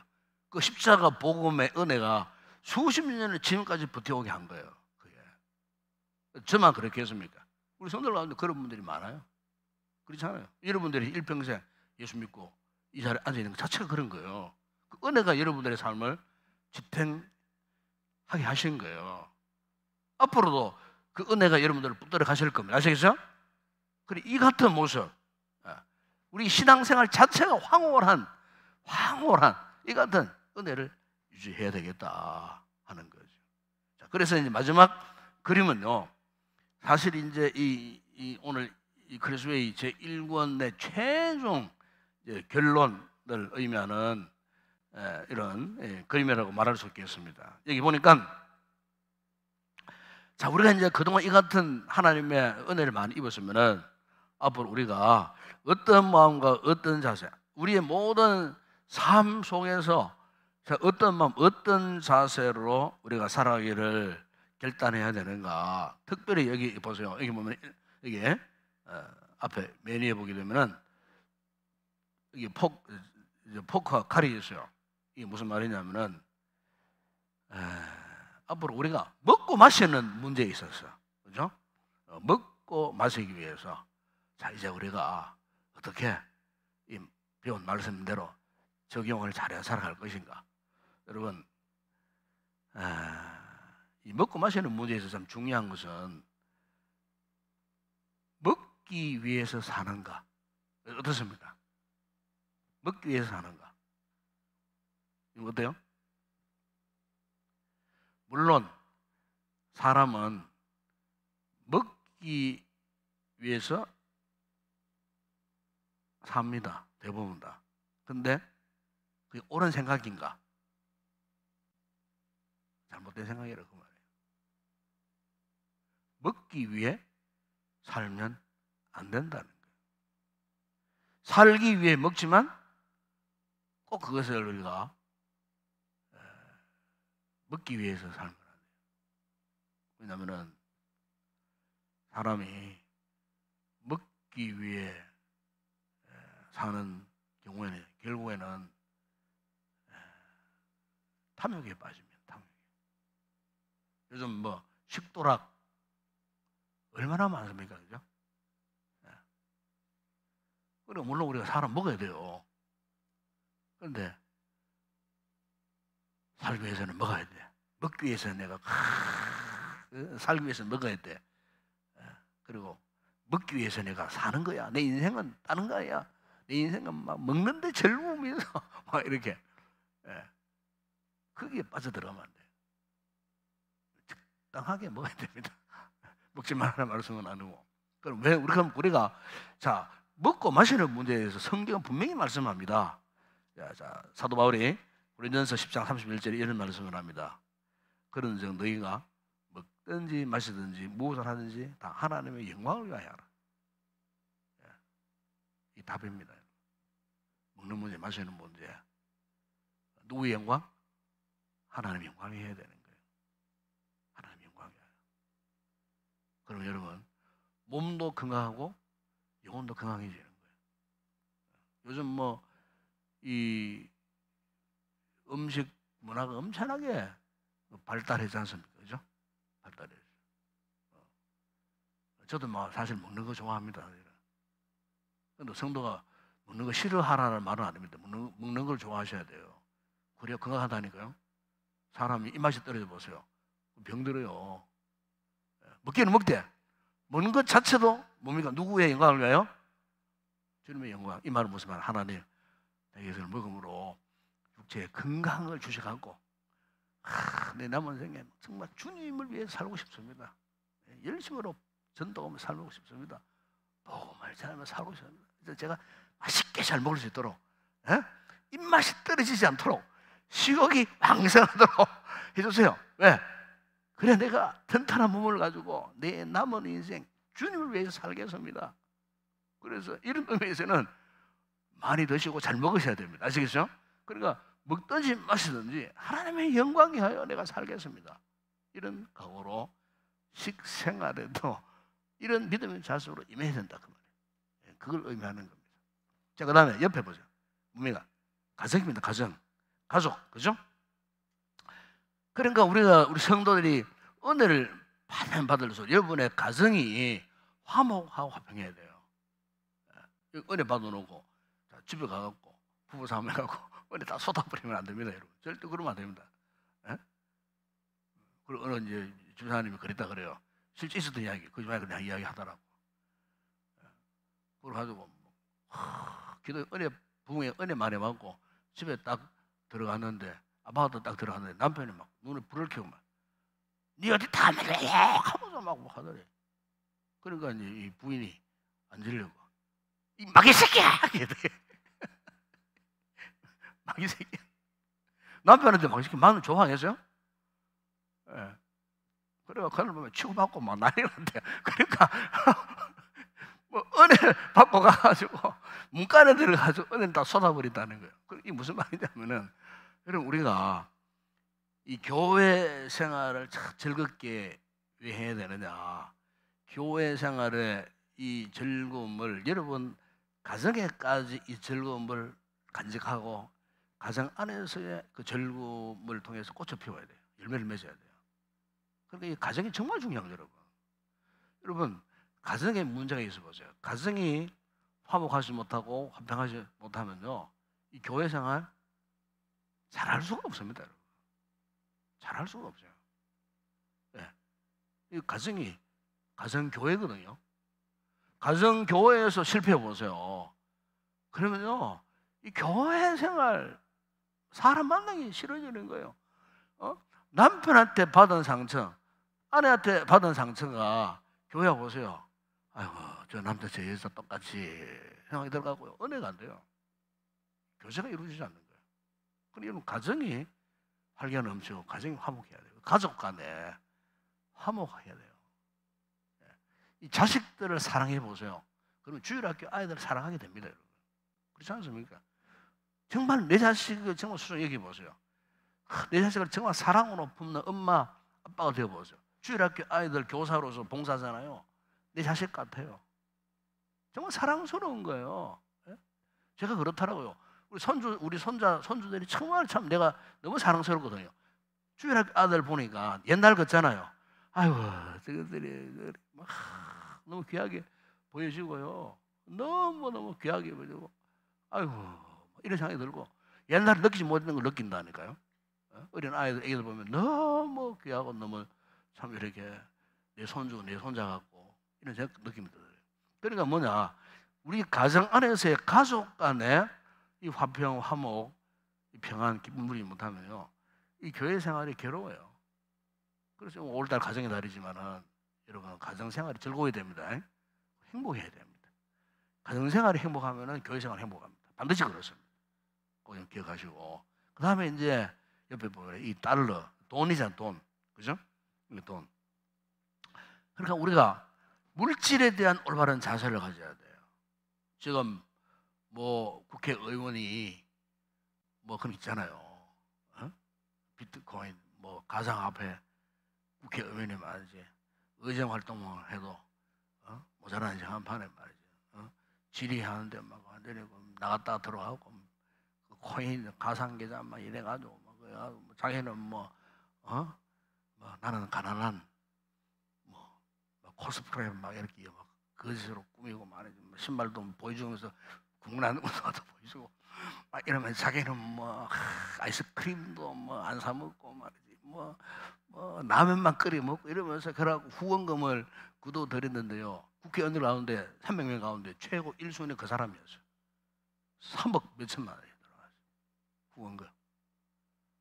그 십자가 복음의 은혜가 수십 년을 지금까지 버텨오게 한 거예요. 그게 저만 그렇게 했습니까? 우리 성도들 가운데 그런 분들이 많아요. 그렇잖아요. 여러분들이 일평생 예수 믿고 이 자리에 앉아 있는 것 자체가 그런 거예요. 그 은혜가 여러분들의 삶을 지탱하게 하신 거예요. 앞으로도 그 은혜가 여러분들을 붙들어 가실 겁니다. 아시겠죠? 그리고 이 같은 모습, 우리 신앙생활 자체가 황홀한 이 같은 은혜를 유지해야 되겠다 하는 거죠. 자, 그래서 이제 마지막 그림은요, 사실 이제 오늘 이 크리스웨이 제 1권의 최종 결론을 의미하는 이런 그림이라고 말할 수 있겠습니다. 여기 보니까 자, 우리가 이제 그동안 이 같은 하나님의 은혜를 많이 입었으면은 앞으로 우리가 어떤 마음과 어떤 자세, 우리의 모든 삶 속에서 어떤 마음, 어떤 자세로 우리가 살아가기를 결단해야 되는가. 특별히 여기 보세요. 여기 보면 이게 앞에 메뉴에 보게 되면은 이게 포크와 칼이 있어요. 이게 무슨 말이냐면은 앞으로 우리가 먹고 마시는 문제에 있어서, 그죠? 먹고 마시기 위해서, 자, 이제 우리가 어떻게 이 배운 말씀대로 적용을 잘해 살아갈 것인가? 여러분, 이 먹고 마시는 문제에 있어서 참 중요한 것은 먹기 위해서 사는가? 어떻습니까? 먹기 위해서 사는가? 이거 어때요? 물론 사람은 먹기 위해서 삽니다. 대부분 다. 근데 그게 옳은 생각인가? 잘못된 생각이라 그 말이에요. 먹기 위해 살면 안 된다는 거예요. 살기 위해 먹지만 꼭 그것을 우리가 먹기 위해서 살면 안 돼요. 왜냐하면 사람이 먹기 위해 사는 경우에는 결국에는 탐욕에 빠집니다. 탐욕에. 요즘 뭐 식도락 얼마나 많습니까, 그죠? 그리고 물론 우리가 사람 먹어야 돼요. 그런데 살기 위해서는 먹어야 돼. 먹기 위해서는 내가 살기 위해서는 먹어야 돼. 그리고 먹기 위해서 내가 사는 거야. 내 인생은 다른 거야. 내 인생은 막 먹는데 즐거우면서 막 이렇게 거기에 빠져들어가면 안 돼. 적당하게 먹어야 됩니다. 먹지 말라는 말씀은 아니고. 그럼 왜 우리가 자 먹고 마시는 문제에 대해서 성경은 분명히 말씀합니다. 자 사도 바울이 고린도전서 10장 31절에 이런 말씀을 합니다. 그런즉 너희가 먹든지 마시든지 무엇을 하든지 다 하나님의 영광을 위하여 하라. 이 답입니다. 먹는 문제, 마시는 문제. 누구의 영광? 하나님의 영광이 해야 되는 거예요. 하나님의 영광이에요. 그럼 여러분 몸도 건강하고 영혼도 건강해지는 거예요. 요즘 뭐 이 음식 문화가 엄청나게 발달하지 않습니까? 그죠? 발달해요. 저도 뭐 사실 먹는 거 좋아합니다. 근데 성도가 먹는 거 싫어하라는 말은 아닙니다. 먹는 걸 좋아하셔야 돼요. 그래야 건강하다니까요. 사람이 입맛이 떨어져 보세요. 병들어요. 먹기는 먹되 먹는 것 자체도 뭡니까? 누구의 영광을 위하여? 주님의 영광. 이 말은 무슨 말? 하나님 내게서 먹음으로 육체의 건강을 주셔갖고 내 남은 생에 정말 주님을 위해 살고 싶습니다. 열심으로 전도하며 살고 싶습니다. 복음을 전하며 살고 싶습니다. 그래서 제가 맛있게 잘 먹을 수 있도록 입맛이 떨어지지 않도록 식욕이 왕성하도록 해주세요. 왜? 그래 내가 튼튼한 몸을 가지고 내 남은 인생 주님을 위해서 살겠습니다. 그래서 이런 의미에서는 많이 드시고 잘 먹으셔야 됩니다. 아시겠죠? 그러니까 먹든지 마시든지 하나님의 영광이 하여 내가 살겠습니다. 이런 각오로 식생활에도 이런 믿음의 자세로 임해야 된다 그 말이에요. 그걸 의미하는 겁니다. 자, 그 다음에 옆에 보죠. 뭡니까? 가정입니다. 가족, 그죠? 그러니까 우리 성도들이 은혜를 받을수록 여러분의 가정이 화목하고 화평해야 돼요. 은혜 받아놓고 집에 가갖고 부부 싸움 해갖고 은혜 다 쏟아버리면 안 됩니다, 여러분. 절대 그러면 안 됩니다. 그리고 어느 이제 집사님이 그랬다 그래요. 실제 있었던 이야기, 거짓말 그냥 이야기 하더라고. 그래가지고 기도 부모의 은혜 많이 받고 집에 딱 들어갔는데 아파트 딱 들어갔는데 남편이 막 눈에 불을 켜고 막 니 어디 다 먹어 하면서 막 하더래. 그러니까 이제 이 부인이 앉으려고 이 마귀 새끼야 마귀 새끼. 남편한테 마귀 새끼 마누 좋아했어요? 예. 그래가 그걸 보면 치고받고 막 난리가 났대. 그러니까 뭐 은혜를 받고 가가지고 문간에 들어가서 은혜를 다 쏟아버린다는 거예요. 이게 무슨 말이냐면은 여러분 우리가 이 교회 생활을 참 즐겁게 왜 해야 되느냐? 교회 생활의 이 즐거움을 여러분 가정에까지 이 즐거움을 간직하고 가정 안에서의 그 즐거움을 통해서 꽃을 피워야 돼요. 열매를 맺어야 돼요. 그러니까 이 가정이 정말 중요해요, 여러분. 여러분 가정에 문제가 있어 보세요. 가정이 화목하지 못하고 화평하지 못하면요, 이 교회 생활 잘할 수가 없습니다, 여러분. 잘할 수가 없어요. 네. 이 가정이 가정교회거든요. 가정교회에서 실패해 보세요. 그러면요, 이 교회 생활 사람 만나기 싫어지는 거예요. 남편한테 받은 상처, 아내한테 받은 상처가 교회 보세요. 아이고, 저 남자 저 여자 똑같이 생각이 들어가고요. 은혜가 안 돼요. 교제가 이루어지지 않는 거예요. 그러니까 가정이 활기가 넘치고 가정이 화목해야 돼요. 가족 간에 화목해야 돼요. 이 자식들을 사랑해 보세요. 그러면 주일학교 아이들을 사랑하게 됩니다, 여러분. 그렇지 않습니까? 정말 내 자식을 정말 수정 여기 보세요. 내 자식을 정말 사랑으로 품는 엄마, 아빠가 되어 보세요. 주일학교 아이들 교사로서 봉사하잖아요. 내 자식 같아요. 정말 사랑스러운 거예요. 제가 그렇더라고요. 우리 손주들이 정말 참 내가 너무 사랑스럽거든요. 주일학교 아들 보니까 옛날 같잖아요. 아이고, 저것들이 너무 귀하게 보여지고요. 너무너무 귀하게 보여지고, 아이고, 이런 생각이 들고, 옛날에 느끼지 못했던 걸 느낀다니까요. 어린 애들 보면 너무 귀하고 너무 참 이렇게 내 손주, 내 손자 같고 이런 느낌이 들어요. 그러니까 뭐냐, 우리 가정 안에서의 가족 간에 이 화평, 화목, 이 평안, 기쁨 누리지 못하면요, 이 교회 생활이 괴로워요. 그래서 5월달 가정의 달이지만은 여러분 가정 생활이 즐거워야 됩니다. 행복해야 됩니다. 가정 생활이 행복하면은 교회 생활이 행복합니다. 반드시 그렇습니다. 꼭 기억하시고, 그 다음에 이제 옆에 보면 이 달러, 돈이잖아, 돈, 그죠? 이 돈. 그러니까 우리가 물질에 대한 올바른 자세를 가져야 돼요. 지금 뭐 국회의원이 뭐 그런 있잖아요. 비트코인, 뭐 가상화폐, 국회의원이 말이지 의정 활동을 해도 모자라는 한판에 말이지 질의하는데 막 완전히 나갔다가 들어가고 그 코인 가상계좌 막 이래가지고 뭐 자기는 뭐 나는 가난한 뭐 코스프레 막 이렇게 막 거짓으로 꾸미고 말이지 신발도 보여주면서 국문하는 것도 보여주고 막 이러면 자기는 뭐 아이스크림도 뭐 안 사 먹고 말이지 뭐 라면만 끓여 먹고 이러면서 그러고 후원금을 그도 드렸는데요. 국회의원들 가운데 300명 가운데 최고 1순위 그 사람이었어요. 3억 몇천만 원이 들어갔어요. 후원금.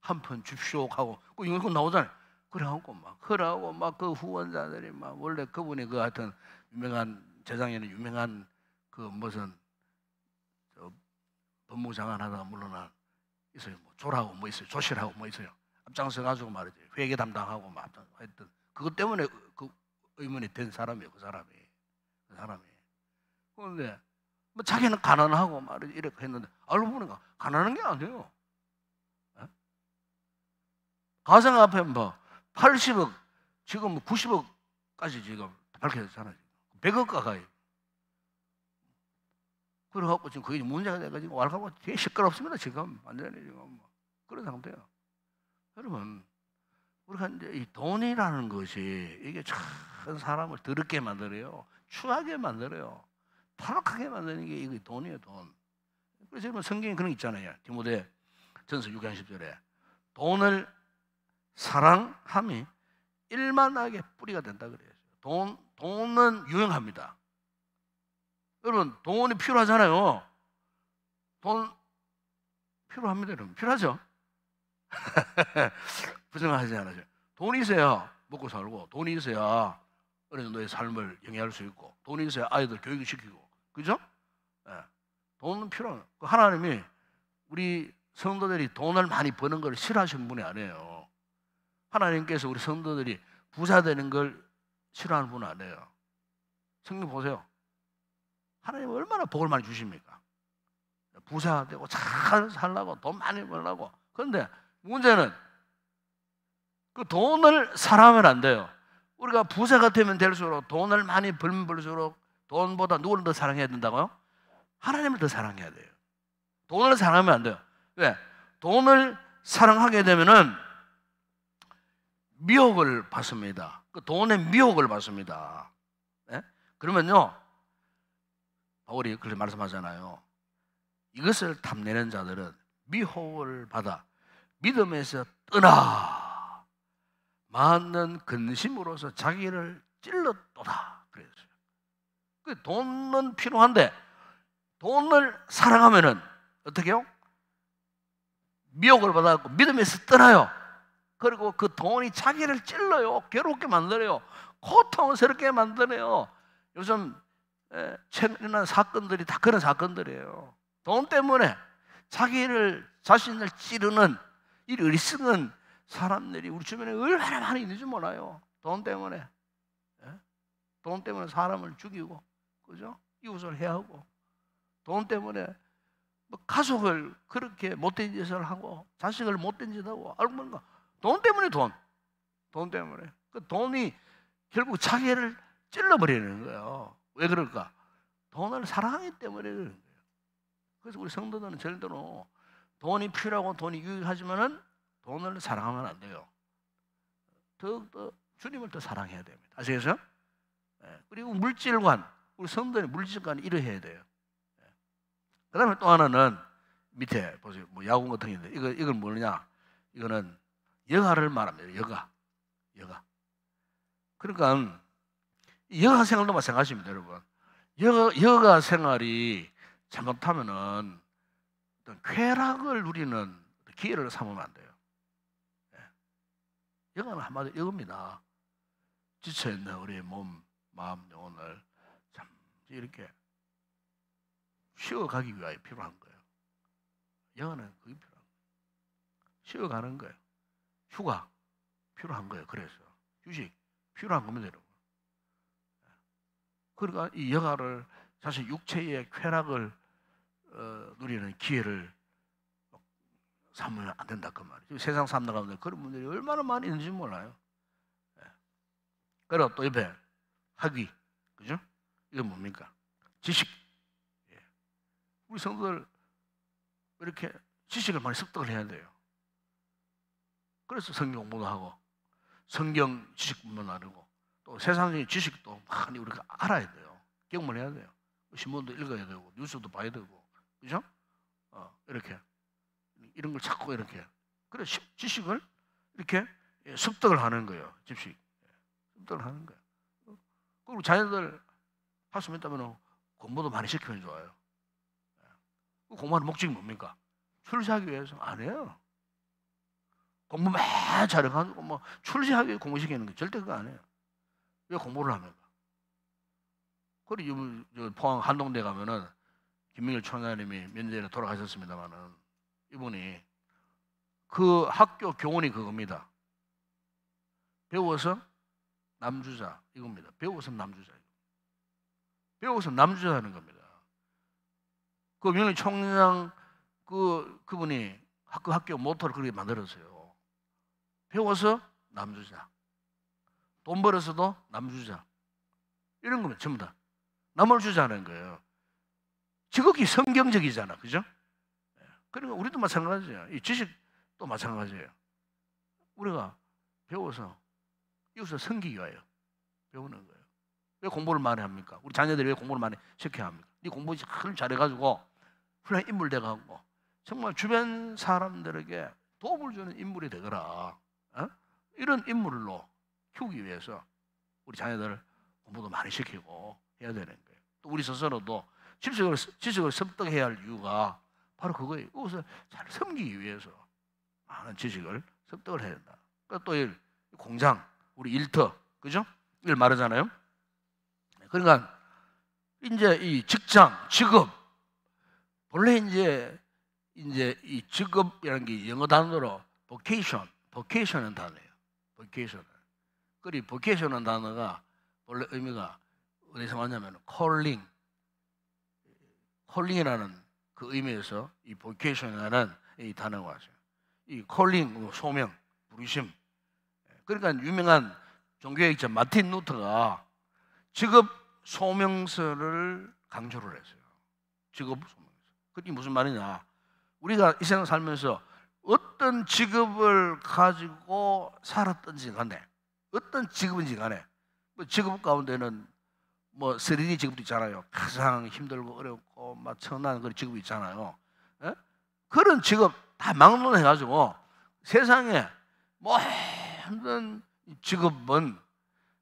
한 편 줍쇼 하고 이거 나오잖아요. 그래갖고 막 그 후원자들이 막 원래 그분이 그 하여튼 유명한 재작년에 유명한 그 무슨 법무부 장관 하다가 물러난 있어요. 뭐 조라고 뭐 있어요. 조실하고 뭐 있어요. 앞장서 가지고 말이죠. 회계 담당하고 막 하여튼 그것 때문에 그 의원이 된 사람이에요. 그 사람이. 그런데 뭐 자기는 가난하고 말이죠. 이렇게 했는데 알고 보니까 가난한 게 아니에요. 가상화폐 뭐 80억 지금 90억까지 지금 밝혀졌잖아요. 100억 가까이. 그래갖고 지금 그게 문제가 돼가지고 와가지고 되게 시끄럽습니다. 지금 완전히 지금 뭐 그런 상태예요. 여러분, 우리가 이제 이 돈이라는 것이 이게 참 사람을 더럽게 만들어요. 추하게 만들어요. 타락하게 만드는 게 이게 돈이에요, 돈. 그래서 여러분 성경에 그런 게 있잖아요. 디모데 전서 6장 10절에 돈을 사랑함이 일만하게 뿌리가 된다 그래요. 돈은 유용합니다. 여러분 돈이 필요하잖아요. 돈 필요합니다, 여러분. 필요하죠? 부정하지 않으세요. 돈이 있어야 먹고 살고, 돈이 있어야 어느 정도의 삶을 영위할 수 있고, 돈이 있어야 아이들 교육을 시키고, 그죠? 네. 돈은 필요해요. 하나님이 우리 성도들이 돈을 많이 버는 걸 싫어하시는 분이 아니에요. 하나님께서 우리 성도들이 부자 되는 걸 싫어하는 분은 아니에요. 성경 보세요. 하나님 얼마나 복을 많이 주십니까? 부자 되고 잘 살라고 돈 많이 벌라고. 그런데 문제는 그 돈을 사랑하면 안 돼요. 우리가 부자가 되면 될수록 돈을 많이 벌면 벌수록 돈보다 누구를 더 사랑해야 된다고요? 하나님을 더 사랑해야 돼요. 돈을 사랑하면 안 돼요. 왜? 돈을 사랑하게 되면은 미혹을 받습니다. 그 돈의 미혹을 받습니다. 네? 그러면요, 바울이 그렇게 말씀하잖아요. 이것을 탐내는 자들은 미혹을 받아 믿음에서 떠나 많은 근심으로서 자기를 찔렀도다 그랬어요. 그 돈은 필요한데 돈을 사랑하면은 어떻게 해요? 미혹을 받아갖고 믿음에서 떠나요. 그리고 그 돈이 자기를 찔러요. 괴롭게 만들어요. 고통스럽게 만드네요. 요즘 최근에 일어난 사건들이 다 그런 사건들이에요. 돈 때문에 자신을 찌르는 이 어리석은 사람들이 우리 주변에 얼마나 많이 있는지 몰라요. 돈 때문에. 돈 때문에 사람을 죽이고, 그죠? 이웃을 해하고, 돈 때문에 뭐 가족을 그렇게 못된 짓을 하고, 자식을 못된 짓 하고, 알고 보니까 돈 때문에 돈 때문에. 그 돈이 결국 자기를 찔러버리는 거예요. 왜 그럴까? 돈을 사랑하기 때문에 그런 거예요. 그래서 우리 성도들은 절대로 돈이 필요하고 돈이 유익하지만은 돈을 사랑하면 안 돼요. 더욱더 주님을 더 사랑해야 됩니다. 아시겠어요? 그리고 물질관, 우리 성도의 물질관이 이러해야 돼요. 그 다음에 또 하나는 밑에 보세요. 뭐 야구 같은 게 있는데 이건 뭐냐? 이거는 여가를 말합니다. 여가. 그러니까 여가 생활도 마찬가지입니다, 여러분. 여가 생활이 잘못하면은 어떤 쾌락을 누리는 기회를 삼으면 안 돼요. 여가는 한마디로 이겁니다. 지쳐있는 우리의 몸, 마음, 영혼을 참 이렇게 쉬어가기 위하여 필요한 거예요. 여가는 그게 필요한 거예요. 쉬어가는 거예요. 휴가 필요한 거예요. 그래서 휴식 필요한 겁니다, 여러분. 그러니까 이 여가를 사실 육체의 쾌락을 누리는 기회를 삼으면 안 된다 그 말이죠. 세상 삶 나가는데 그런 분들이 얼마나 많이 있는지 몰라요. 그리고 또 옆에 학위, 그죠? 이건 뭡니까? 지식. 우리 성도들 이렇게 지식을 많이 습득을 해야 돼요. 그래서 성경 공부도 하고 성경 지식뿐만 아니고 또 세상적인 지식도 많이 우리가 알아야 돼요. 경험을 해야 돼요. 신문도 읽어야 되고 뉴스도 봐야 되고, 그죠? 이렇게 이런 걸 자꾸 이렇게 그래 지식을 이렇게 습득을 하는 거예요. 습득을 하는 거예요. 그리고 자녀들 할 수 있다면 공부도 많이 시키면 좋아요. 공부하는 목적이 뭡니까? 출세하기 위해서 안 해요. 공부 많이 잘해가지고 뭐 출세하기 위해 공부시키는 거 절대 그거 안 해요. 왜 공부를 합니까? 그리고 포항 한동대 가면은 김민길 총장님이 몇 년 전에 돌아가셨습니다만은 이분이 그 학교 교훈이 그겁니다. 배워서 남주자 이겁니다. 배워서 남주자. 배워서 남주자는 겁니다. 그 민길 총장 그분이 그 학교 모토를 그렇게 만들었어요. 배워서 남주자. 돈 벌어서도 남주자. 이런 거면 전부 다 남을 주자는 거예요. 지극히 성경적이잖아, 그죠? 그러니까 우리도 마찬가지예요. 이 지식도 마찬가지예요. 우리가 배워서 이웃을 섬기기 위하여 배우는 거예요. 왜 공부를 많이 합니까? 우리 자녀들이 왜 공부를 많이 시켜야 합니까? 네 공부 잘해가지고 훌륭한 인물 돼가고 정말 주변 사람들에게 도움을 주는 인물이 되거라. 이런 인물로 키우기 위해서 우리 자녀들을 공부도 많이 시키고 해야 되는 거예요. 또 우리 스스로도 지식을 습득해야 할 이유가 바로 그거예요. 이것을 잘 섬기기 위해서 많은 지식을 습득을 해야 된다. 또 이 공장, 우리 일터, 그죠? 이걸 말하잖아요. 그러니까 이제 이 직업, 본래 이제 이 직업이라는 게 영어 단어로 vocation은 단어예요. vocation. 그리고 vocation은 단어가 원래 의미가 어디서 왔냐면 calling이라는 그 의미에서 이 vocation이라는 이 단어가 왔어요. 이 calling 소명, 부르심. 그러니까 유명한 종교학자 마틴 루터가 직업 소명서를 강조를 했어요. 직업 소명서. 그게 무슨 말이냐? 우리가 이 세상 살면서 어떤 직업을 가지고 살았든지 간에 어떤 직업인지 간에 직업 가운데는 뭐 3D 직업도 있잖아요. 가장 힘들고 어렵고 막 천한 그런 직업이 있잖아요. 그런 직업 다 막론해가지고 세상에 모든 직업은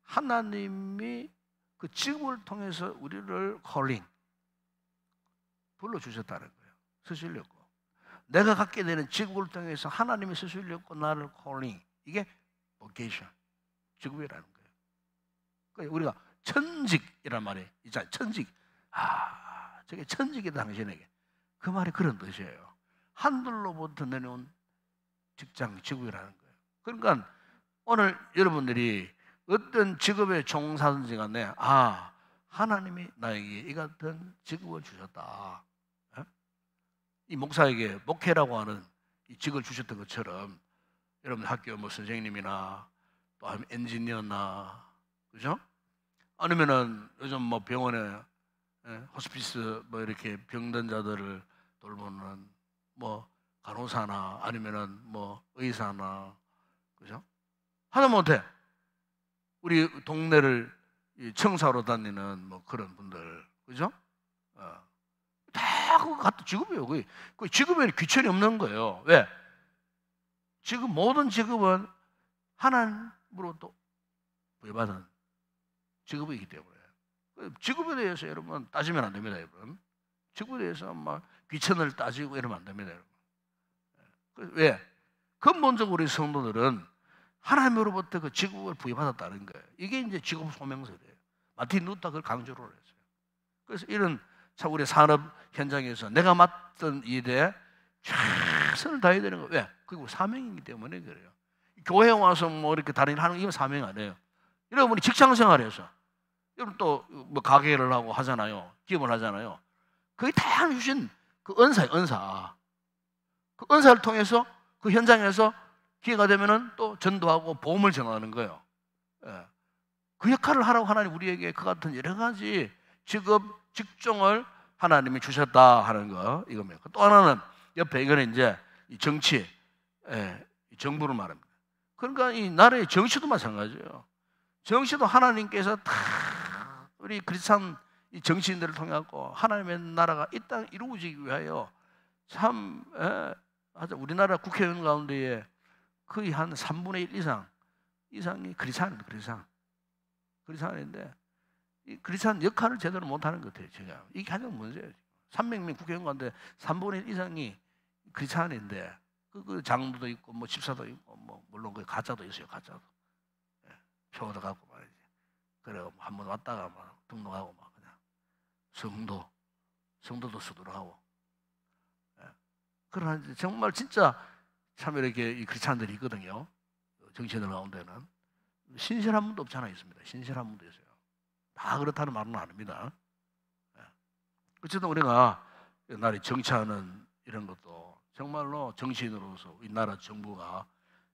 하나님이 그 직업을 통해서 우리를 불러주셨다는 거예요. 쓰시려고. 내가 갖게 되는 직업을 통해서 하나님이 쓰시려고 나를 이게 vocation, 직업이라는 거예요. 그러니까 우리가 천직이란 말이 있잖아요. 천직. 저게 천직이다 당신에게. 그 말이 그런 뜻이에요. 하늘로부터 내려온 직장, 직업이라는 거예요. 그러니까 오늘 여러분들이 어떤 직업에 종사하든지 간에 하나님이 나에게 이 같은 직업을 주셨다. 이 목사에게 목회라고 하는 이 직을 주셨던 것처럼 여러분 학교 뭐 선생님이나 또 엔지니어나 그죠? 아니면은 요즘 뭐 병원에 호스피스 뭐 이렇게 병든 자들을 돌보는 뭐 간호사나 아니면은 뭐 의사나 그죠? 하다못해 우리 동네를 청소하러 다니는 뭐 그런 분들 그죠? 다 그거 같은 직업이에요. 그 직업에는 귀천이 없는 거예요. 왜? 지금 모든 직업은 하나님으로부터 부여받은 직업이기 때문에 직업에 대해서 여러분 따지면 안 됩니다, 여러분. 직업에 대해서 막 귀천을 따지고 이러면 안 됩니다, 여러분. 왜? 근본적으로 우리 성도들은 하나님으로부터 그 직업을 부여받았다는 거예요. 이게 이제 직업 소명서예요. 마틴 루터 그걸 강조를 했어요. 그래서 이런 참 우리 산업 현장에서 내가 맡은 일에 최선을 다해야 되는 거예요. 왜? 그게 사명이기 때문에 그래요. 교회 와서 뭐 이렇게 다른 일 하는 게 사명 아니에요. 여러분이 직장 생활에서 여러분 또 뭐 가게를 하고 하잖아요. 기업을 하잖아요. 그게 다 주신 그 은사예요, 은사. 그 은사를 통해서 그 현장에서 기회가 되면은 또 전도하고 복음을 전하는 거예요. 예. 그 역할을 하라고 하나님 우리에게 그 같은 여러 가지 직업, 직종을 하나님이 주셨다 하는 거 이겁니다. 또 하나는 옆에 이거는 이제 이 정치, 이 정부를 말합니다. 그러니까 이 나라의 정치도 마찬가지예요. 정치도 하나님께서 다 우리 크리스찬 이 정치인들을 통해 갖고 하나님의 나라가 이 땅 이루어지기 위하여 참 우리나라 국회의원 가운데에 거의 한 3분의 1 이상이 크리스찬입니다. 크리스찬인데 이 크리스찬 역할을 제대로 못하는 것 같아요. 제가 이게 가장 문제예요. 300명 국회의원 가운데 3분의 1 이상이 크리스찬인데 그 장로도 있고 뭐 집사도 있고 뭐 물론 그 가짜도 있어요. 가짜도 표도 갖고 말이지. 그래 한번 왔다가 막 등록하고 막 그냥 성도도 수두룩하고. 그러나 정말 진짜 참 이렇게 이 크리스찬들이 있거든요. 정치인들 가운데는 신실한 분도 없지 않아 있습니다. 신실한 분도 있어요. 다 그렇다는 말은 아닙니다. 어쨌든 우리가 나라에 정치하는 이런 것도 정말로 정치인으로서 이 나라 정부가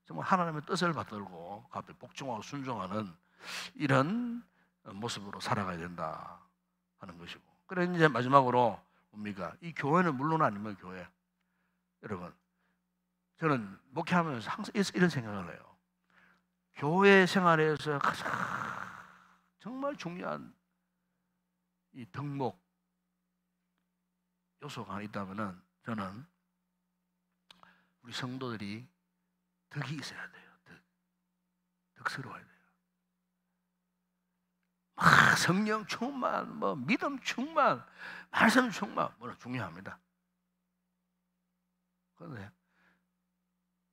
정말 하나님의 뜻을 받들고 그 앞에 복종하고 순종하는 이런 모습으로 살아가야 된다 하는 것이고. 그래 이제 마지막으로 뭡니까? 이 교회는 물론 아니면 교회. 여러분, 저는 목회하면서 항상 이런 생각을 해요. 교회 생활에서 가장 정말 중요한 이 덕목 요소가 있다면은 저는 우리 성도들이 덕이 있어야 돼요. 덕스러워야 돼요. 막 성령 충만, 뭐 믿음 충만, 말씀 충만, 물론 중요합니다. 그런데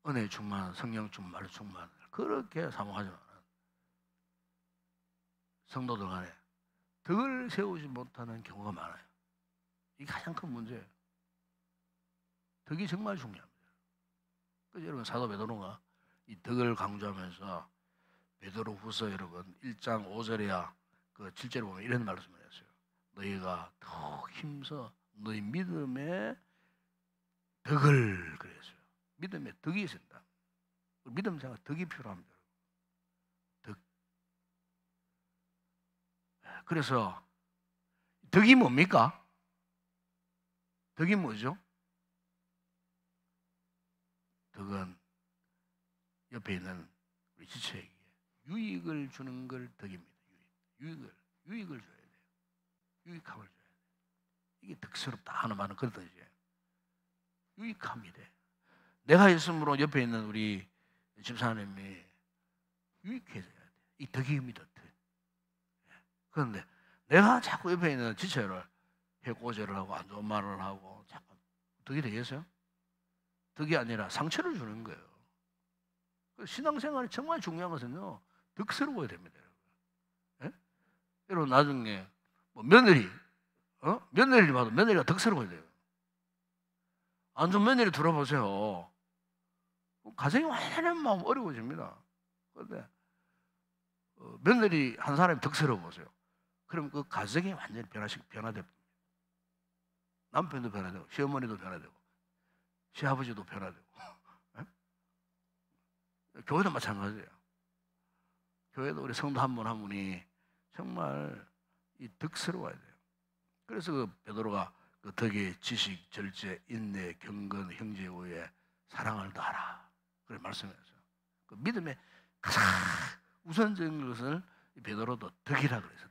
은혜 충만, 성령 충만, 말씀 충만 그렇게 사모하지만 성도들 간에 덕을 세우지 못하는 경우가 많아요. 이게 가장 큰 문제예요. 덕이 정말 중요합니다. 그래서 여러분 사도 베드로가 이 덕을 강조하면서 베드로 후서 여러분 1장 5절에야 그 7절에 보면 이런 말씀을 했어요. 너희가 더 힘써 너희 믿음의 덕을 그랬어요. 믿음의 덕이 있습니다. 믿음 생활 덕이 필요합니다. 덕. 그래서 덕이 뭡니까? 덕이 뭐죠? 덕은 옆에 있는 우리 지체에게 유익을 주는 걸 덕입니다. 유익을 줘야 돼요. 유익함을 줘야 돼요. 이게 덕스럽다 하는 말은 그런 뜻이에요. 유익함이 돼. 내가 있으므로 옆에 있는 우리 집사님이 유익해져야 돼. 이 덕입니다. 덕. 그런데 내가 자꾸 옆에 있는 지체를 해코지를 하고 안 좋은 말을 하고 자꾸 덕이 되겠어요? 덕이 아니라 상처를 주는 거예요. 신앙생활이 정말 중요한 것은요, 덕스러워야 됩니다. 예? 여러분 나중에 뭐 며느리를 봐도 며느리가 덕스러워야 돼요. 안 좋은 며느리 들어보세요. 가정이 완전히 마음 어려워집니다. 그런데 며느리 한 사람이 덕스러워 보세요. 그럼 그 가정이 완전히 변화되고, 남편도 변화되고, 시어머니도 변화되고, 시아버지도 변화되고. 교회도 마찬가지예요. 교회도 우리 성도 한 분 한 분이 정말 이 덕스러워야 돼요. 그래서 그 베드로가 그 덕의 지식, 절제, 인내, 경건, 형제 우애, 사랑을 다하라. 그래 말씀했어요. 그 믿음의 가장 우선적인 것을 베드로도 덕이라 그랬어요.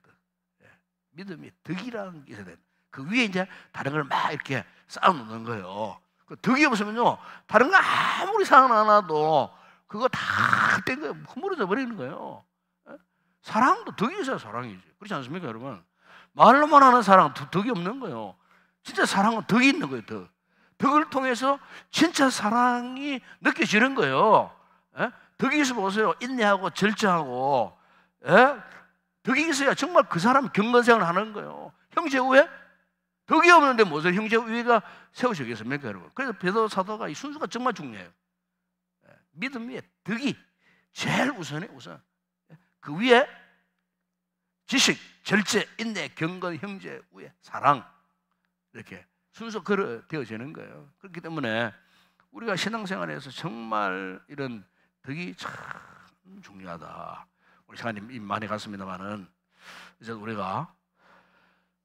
예. 믿음이 덕이라는 게 있어야 돼. 그 위에 이제 다른 걸 막 이렇게 쌓아놓는 거예요. 그 덕이 없으면요, 다른 거 아무리 사랑 안 해도 그거 다 된 거예요. 허물어져 버리는 거예요. 예? 사랑도 덕이 있어야 사랑이지. 그렇지 않습니까, 여러분? 말로만 하는 사랑은 덕이 없는 거예요. 진짜 사랑은 덕이 있는 거예요, 덕. 덕을 통해서 진짜 사랑이 느껴지는 거예요. 예? 덕이 있어 보세요. 인내하고 절제하고, 예? 덕이 있어야 정말 그 사람 경건생활을 하는 거예요. 형제 우애? 덕이 없는데 무슨 형제 우애가 세워지겠습니까, 여러분? 그래서 베드로 사도가 이 순수가 정말 중요해요. 믿음 위에 덕이 제일 우선해, 우선. 그 위에 지식, 절제, 인내, 경건, 형제, 우애, 사랑, 이렇게 순서 되어지는 거예요. 그렇기 때문에 우리가 신앙생활에서 정말 이런 덕이 참 중요하다. 우리 시간이 많이 갔습니다만은 이제 우리가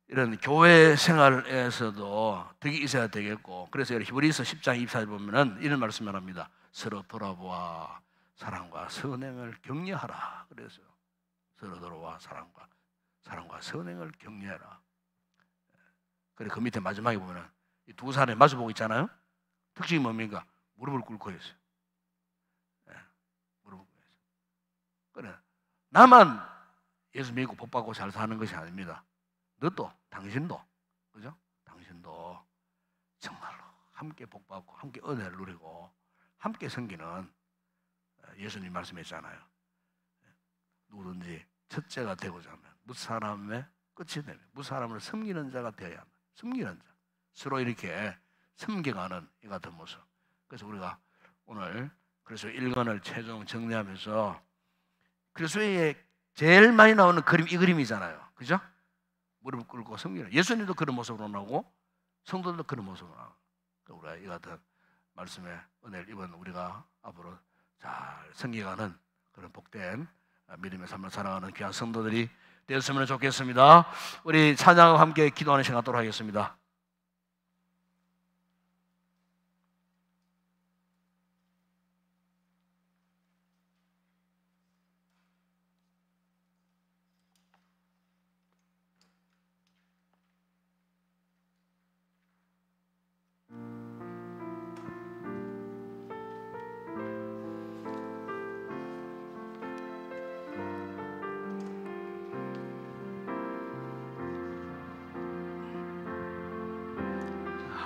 이런 교회 생활에서도 덕이 있어야 되겠고, 그래서 히브리서 10장 24절 보면은 이런 말씀을 합니다. 서로 돌아보아 사랑과 선행을 격려하라. 그래서 서로 돌아보아 사랑과 선행을 격려해라. 그래 그 밑에 마지막에 보면은 이 두 사람이 마주보고 있잖아요. 특징이 뭡니까? 무릎을 꿇고 있어요. 네, 무릎을 꿇고 있어요. 그래 나만 예수 믿고 복 받고 잘 사는 것이 아닙니다. 너도, 당신도, 그죠? 당신도 정말로 함께 복 받고 함께 은혜를 누리고 함께 섬기는, 예수님 말씀했잖아요. 누구든지 첫째가 되고자 하면 무사람의 끝이 되면 무사람을 섬기는 자가 되어야 합니다. 섬기는 자, 서로 이렇게 섬겨가는 이 같은 모습. 그래서 우리가 오늘 그래서 1권을 최종 정리하면서 그리스도에 제일 많이 나오는 그림, 이 그림이잖아요. 그죠? 무릎 꿇고 섬기는, 예수님도 그런 모습으로 나오고 성도들도 그런 모습으로 나오고, 우리가 이 같은 말씀에 은혜를 입은 우리가 앞으로 잘 섬겨가는 그런 복된 믿음의 삶을 살아가는 귀한 성도들이 되었으면 좋겠습니다. 우리 찬양과 함께 기도하는 시간 갖도록 하겠습니다.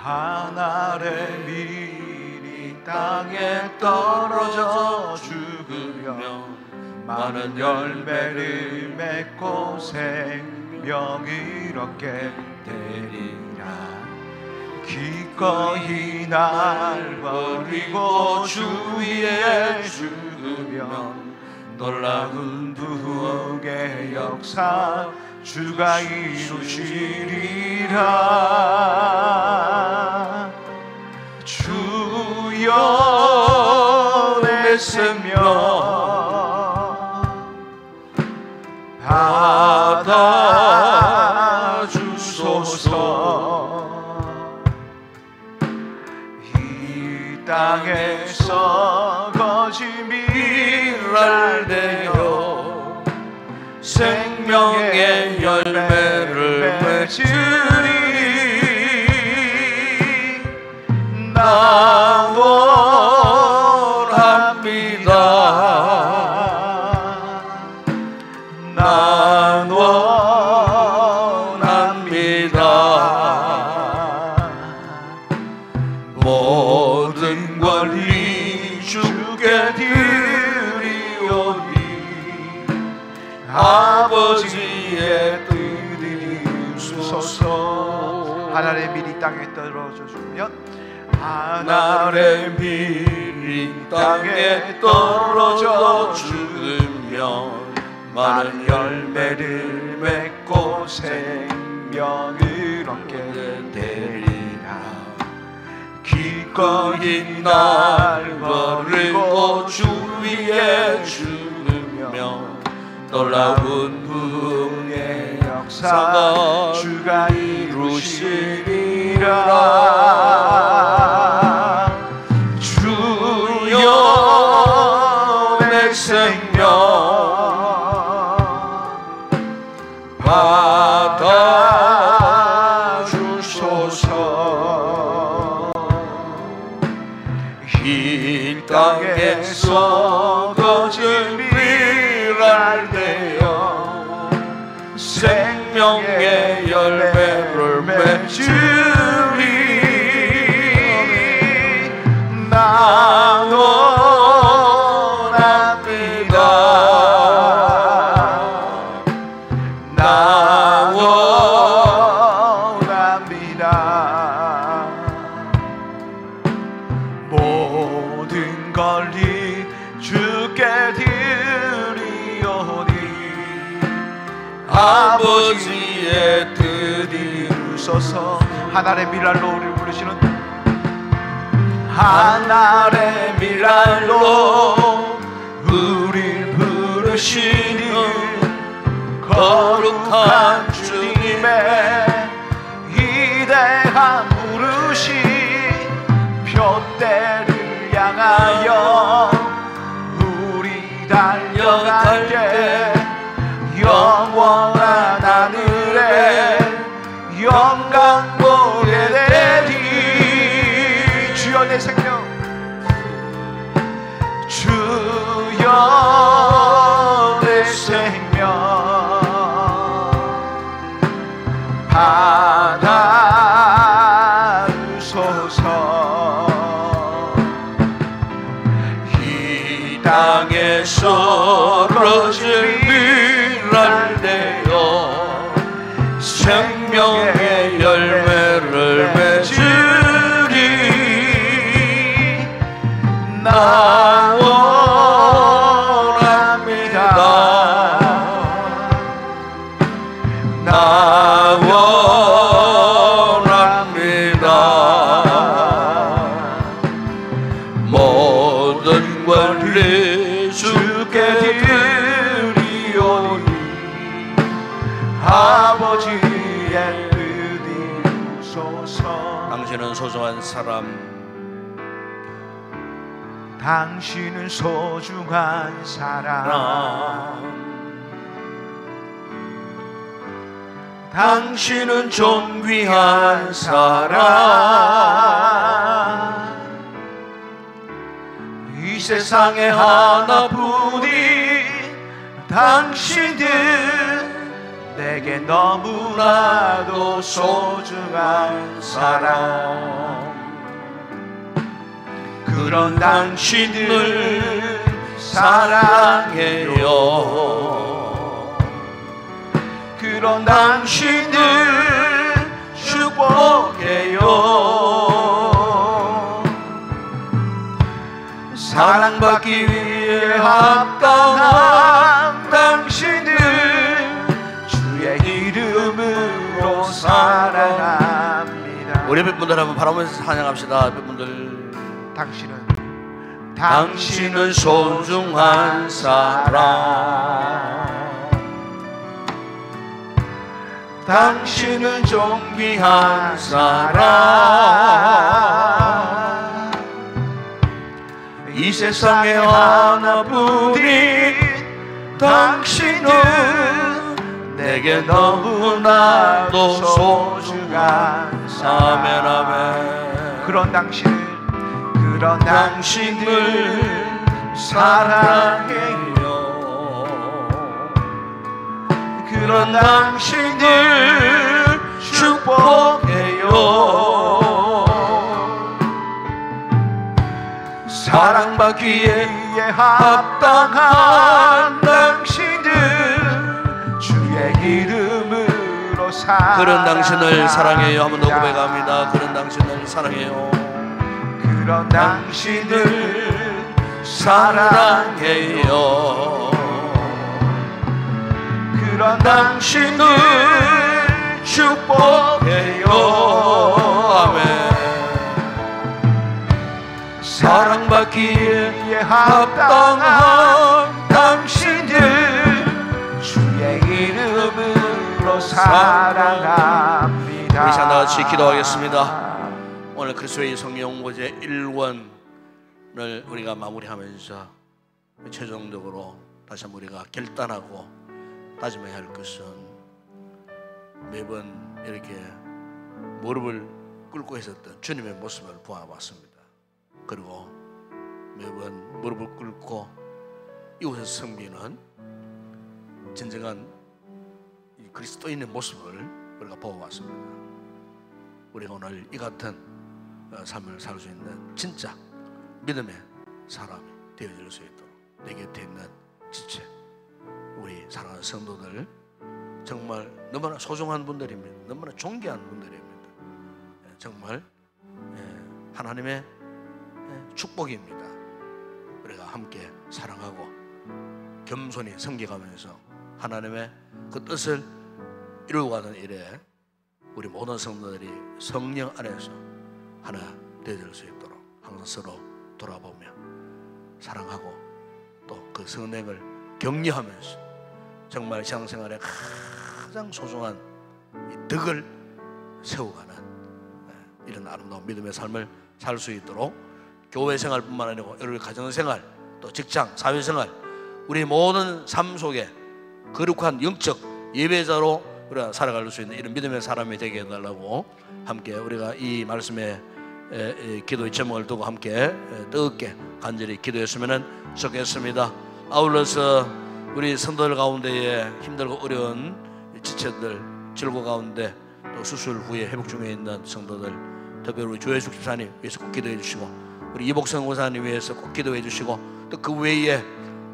하늘의 밀이 땅에 떨어져 죽으며 많은 열매를 맺고 생명을 얻게 되리라. 기꺼이 날 버리고 주 위에 죽으면 놀라운 부흥의 역사 주가 이루시리라. 주여 애쓰며 받아주소서. 이 땅에서 거짓을 알되어 생명의 열매를 맺으리. 난원합니다. 난원합니다. 모든 권리 주께 드리리. 드리소서. 하늘의 밀이 땅에 떨어져 주면 하늘의 밀이 땅에 떨어져 죽으면 많은 열매를 맺고 생명을 얻게 되리라. 기꺼이 날 버리고 주 위에 죽으며 놀라운 부흥의 역사가 주가 이루시리라. 주여 내 생명 받아주소서. 이 땅에서 거짓 밀알 되어 생명의 열매를 맺으리. 나원합니다. 나원합니다. 모든 권리 주께 드리오니 아버지의 뜻이 이루소서. 하늘의 밀알로 우리를 부르시는 하늘의 밀알로 우릴 부르시는 거룩한 주님의 위대한 부르심, 표대를 향하여 우리 달려갈 때 영원한 하늘에 영광 보게 되리. 주여 내 생명, 주여 내 생명 받아주소서. 이 땅에서 거짓 밀알 되어 생명의 열매를 맺으리. 나원합니다. 나원합니다. 모든 권리 주께 드리오니 아버지의 뜻이 이루소서. 당신은 소중한 사람, 당신은 소중한 사람, 당신은 존귀한 사람. 이 세상에 하나뿐인 당신은 내게 너무나도 소중한 사람. 그런 당신을 사랑해요. 그런 당신을 축복해요. 사랑받기 위해 합당한 당신을 주의 이름으로 사랑합니다. 우리 뵙분들 한번 바라보면서 찬양합시다. 뵙분들, 당신은 소중한 사람, 당신은 존귀한 사람. 이 세상에 하나뿐인 당신은 내게 너무나도 소중한 사람. 아멘, 아멘. 그런 당신을 사랑해요. 그런 당신을 축복해요. 사랑받기에 합당한 당신들 주의 이름 그런 당신을 사랑해요. 한 번 더 고백합니다. 그런 당신을 사랑해요. 그런 당신을 사랑해요. 그런 당신을 축복해요. 아멘. 사랑받기에 합당한 당신을 주의 이름으로 사랑합니다. 우리 다 같이 기도하겠습니다. 오늘 그리스도의 성령 홍보제 1권을 우리가 마무리하면서 최종적으로 다시 한번 우리가 결단하고 다짐해야 할 것은 매번 이렇게 무릎을 꿇고 있었던 주님의 모습을 보아봤습니다. 그리고 매번 무릎을 꿇고 이곳에서 섬기는 진정한 그리스도인의 모습을 우리가 보아봤습니다. 우리가 오늘 이 같은 삶을 살 수 있는 진짜 믿음의 사람이 되어질 수 있도록 내 곁에 있는 지체 우리 사랑하는 성도들 정말 너무나 소중한 분들입니다. 너무나 존귀한 분들입니다. 정말 하나님의 축복입니다. 우리가 함께 사랑하고 겸손히 섬겨가면서 하나님의 그 뜻을 이루어가는 일에 우리 모든 성도들이 성령 안에서 하나 되어질 수 있도록 항상 서로 돌아보며 사랑하고 또 그 성령을 격려하면서 정말 신앙생활에 가장 소중한 이 덕을 세워가는 이런 아름다운 믿음의 삶을 살 수 있도록 교회 생활뿐만 아니고 여러분의 가정생활 또 직장, 사회생활 우리 모든 삶 속에 거룩한 영적 예배자로 우리가 살아갈 수 있는 이런 믿음의 사람이 되게 해달라고 함께 우리가 이 말씀에 기도의 제목을 두고 함께 뜨겁게 간절히 기도했으면 좋겠습니다. 아울러서 우리 성도들 가운데에 힘들고 어려운 지체들 질고 가운데 또 수술 후에 회복 중에 있는 성도들 특별히 우리 조혜숙 집사님 위해서 꼭 기도해 주시고 우리 이복성 권사님 위해서 꼭 기도해 주시고 또 그 외에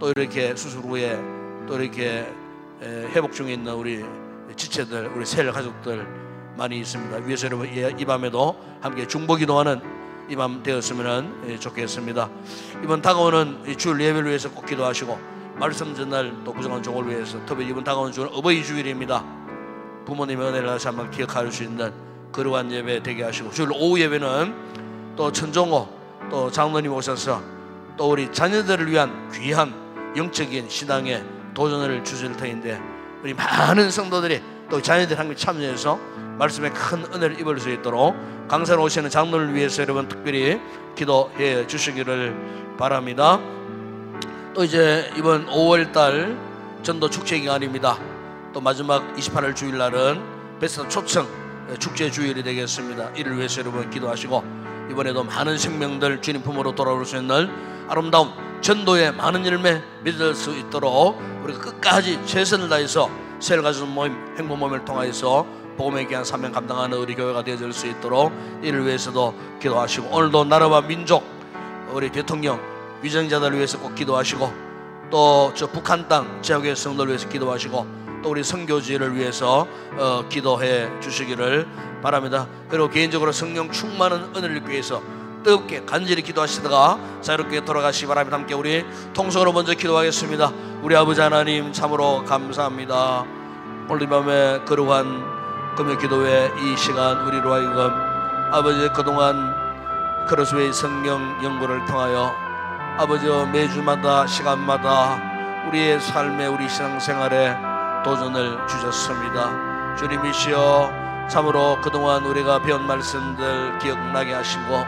또 이렇게 수술 후에 또 이렇게 회복 중에 있는 우리 지체들 우리 셀 가족들 많이 있습니다. 위에서 여러분 이 밤에도 함께 중보 기도하는 이 밤 되었으면 좋겠습니다. 이번 다가오는 주일 예배를 위해서 꼭 기도하시고 말씀 전날 또 부정한 종을 위해서 특별히 이번 다가오는 주는 어버이 주일입니다. 부모님의 은혜를 다시 한번 기억할 수 있는 거룩한 예배 되게 하시고 주일 오후 예배는 또 천종호 또 장로님 오셔서 또 우리 자녀들을 위한 귀한 영적인 신앙의 도전을 주실 터인데 우리 많은 성도들이 또 자녀들 함께 참여해서 말씀에 큰 은혜를 입을 수 있도록 강사로 오시는 장로를 위해서 여러분 특별히 기도해 주시기를 바랍니다. 또 이제 이번 5월달 전도 축제 기간입니다. 또 마지막 28일 주일날은 베스트 초청 축제 주일이 되겠습니다. 이를 위해서 여러분 기도하시고 이번에도 많은 생명들 주님 품으로 돌아올 수 있는 아름다운 전도의 많은 열매 믿을 수 있도록 우리가 끝까지 최선을 다해서 셀가족 모임, 행복 모임을 통해서 복음의 귀한 사명 감당하는 우리 교회가 되어질 수 있도록 이를 위해서도 기도하시고 오늘도 나라와 민족 우리 대통령 위정자들을 위해서 꼭 기도하시고 또 저 북한 땅 지역의 성도를 위해서 기도하시고 또 우리 선교지를 위해서 기도해 주시기를 바랍니다. 그리고 개인적으로 성령 충만한 은혜를 입기 위해서 뜨겁게 간절히 기도하시다가 자유롭게 돌아가시기 바랍니다. 함께 우리 통성으로 먼저 기도하겠습니다. 우리 아버지 하나님 참으로 감사합니다. 오늘 밤에 거룩한 금요 기도회 이 시간 우리로 하여금 아버지 그동안 그리스도의 성령 연구를 통하여 아버지 매주마다 시간마다 우리의 삶에 우리 신앙생활에 도전을 주셨습니다. 주님이시여 참으로 그동안 우리가 배운 말씀들 기억나게 하시고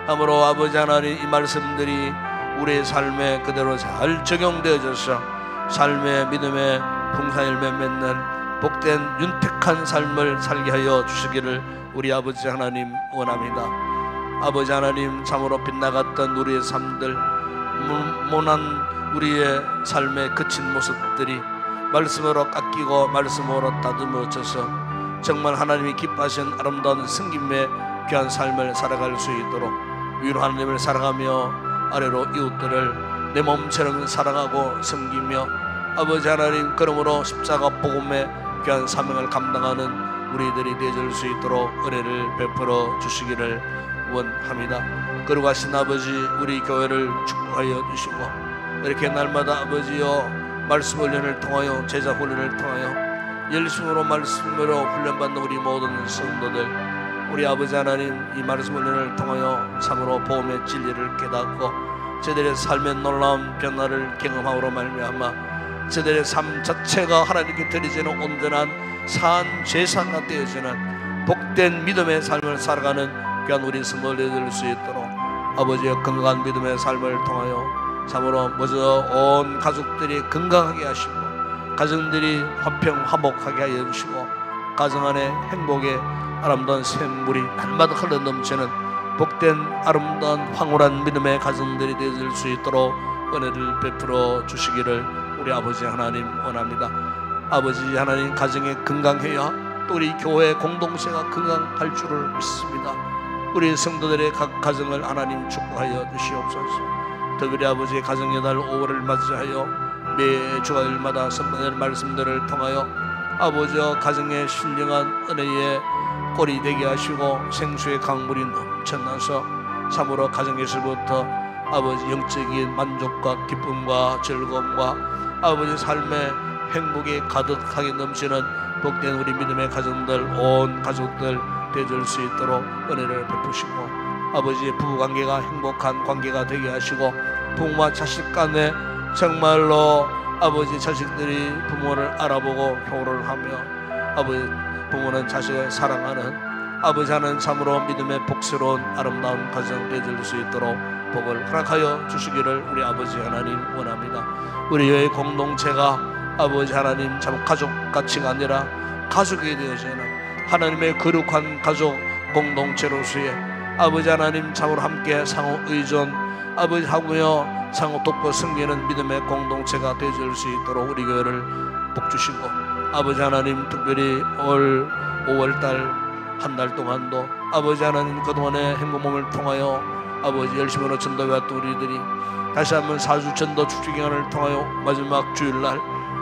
참으로 아버지 하나님 이 말씀들이 우리의 삶에 그대로 잘 적용되어져서 삶의 믿음의 풍성열매 맺는 복된 윤택한 삶을 살게 하여 주시기를 우리 아버지 하나님 원합니다. 아버지 하나님 참으로 빗나갔던 우리의 삶들 모난 우리의 삶에 그친 모습들이 말씀으로 깎이고 말씀으로 다듬어져서 정말 하나님이 기뻐하신 아름다운 승김의 귀한 삶을 살아갈 수 있도록 위로 하나님을 사랑하며 아래로 이웃들을 내 몸처럼 사랑하고 섬기며 아버지 하나님 그러므로 십자가 복음의 귀한 사명을 감당하는 우리들이 되어줄 수 있도록 은혜를 베풀어 주시기를 원합니다. 그리고 하신 아버지, 우리 교회를 축복하여 주시고 이렇게 날마다 아버지여 말씀 훈련을 통하여, 제자 훈련을 통하여 열심으로 말씀으로 훈련받는 우리 모든 성도들, 우리 아버지 하나님, 이 말씀 훈련을 통하여 참으로 복음의 진리를 깨닫고 저들의 삶의 놀라운 변화를 경험함으로 말미암아 저들의 삶 자체가 하나님께 드리지는 온전한 산 제사가 되어지는 복된 믿음의 삶을 살아가는 귀한 우리 성도들이 될 수 있도록 아버지의 건강한 믿음의 삶을 통하여 참으로 먼저 온 가족들이 건강하게 하시고 가정들이 화평화목하게 하여 주시고 가정 안에 행복의 아름다운 샘물이 날마다 흘러넘치는 복된 아름다운 황홀한 믿음의 가정들이 되어질 수 있도록 은혜를 베풀어 주시기를 우리 아버지 하나님 원합니다. 아버지 하나님, 가정이 건강해야 또 우리 교회 공동체가 건강할 줄을 믿습니다. 우리 성도들의 각 가정을 하나님 축복하여 주시옵소서. 특별히 아버지의 가정의 달 5월을 맞이하여 매 주일마다 선포되는 말씀들을 통하여 아버지와 가정의 신령한 은혜의 꼴이 되게 하시고 생수의 강물이 넘쳐나서 참으로 가정에서부터 아버지 영적인 만족과 기쁨과 즐거움과 아버지 삶의 행복이 가득하게 넘치는 복된 우리 믿음의 가정들, 온 가족들 되어줄 수 있도록 은혜를 베푸시고 아버지의 부부관계가 행복한 관계가 되게 하시고 부모와 자식 간에 정말로 아버지 자식들이 부모를 알아보고 효를 하며 아버지 부모는 자식을 사랑하는 아버지 하는 참으로 믿음의 복스러운 아름다운 가정 되어줄 수 있도록 복을 허락하여 주시기를 우리 아버지 하나님 원합니다. 우리 교회 공동체가 아버지 하나님 참 가족같이가 아니라 가족이 되어지는 하나님의 거룩한 가족 공동체로서의 아버지 하나님 참으로 함께 상호 의존 아버지 하고요 상호 돕고 섬기는 믿음의 공동체가 되어질 수 있도록 우리 교회를 복주시고 아버지 하나님 특별히 올 5월달 한 달 동안도 아버지 하나님 그동안의 행복몸을 통하여 아버지 열심으로 전도해왔던 우리들이 다시 한번 4주 전도 축제기간을 통하여 마지막 주일날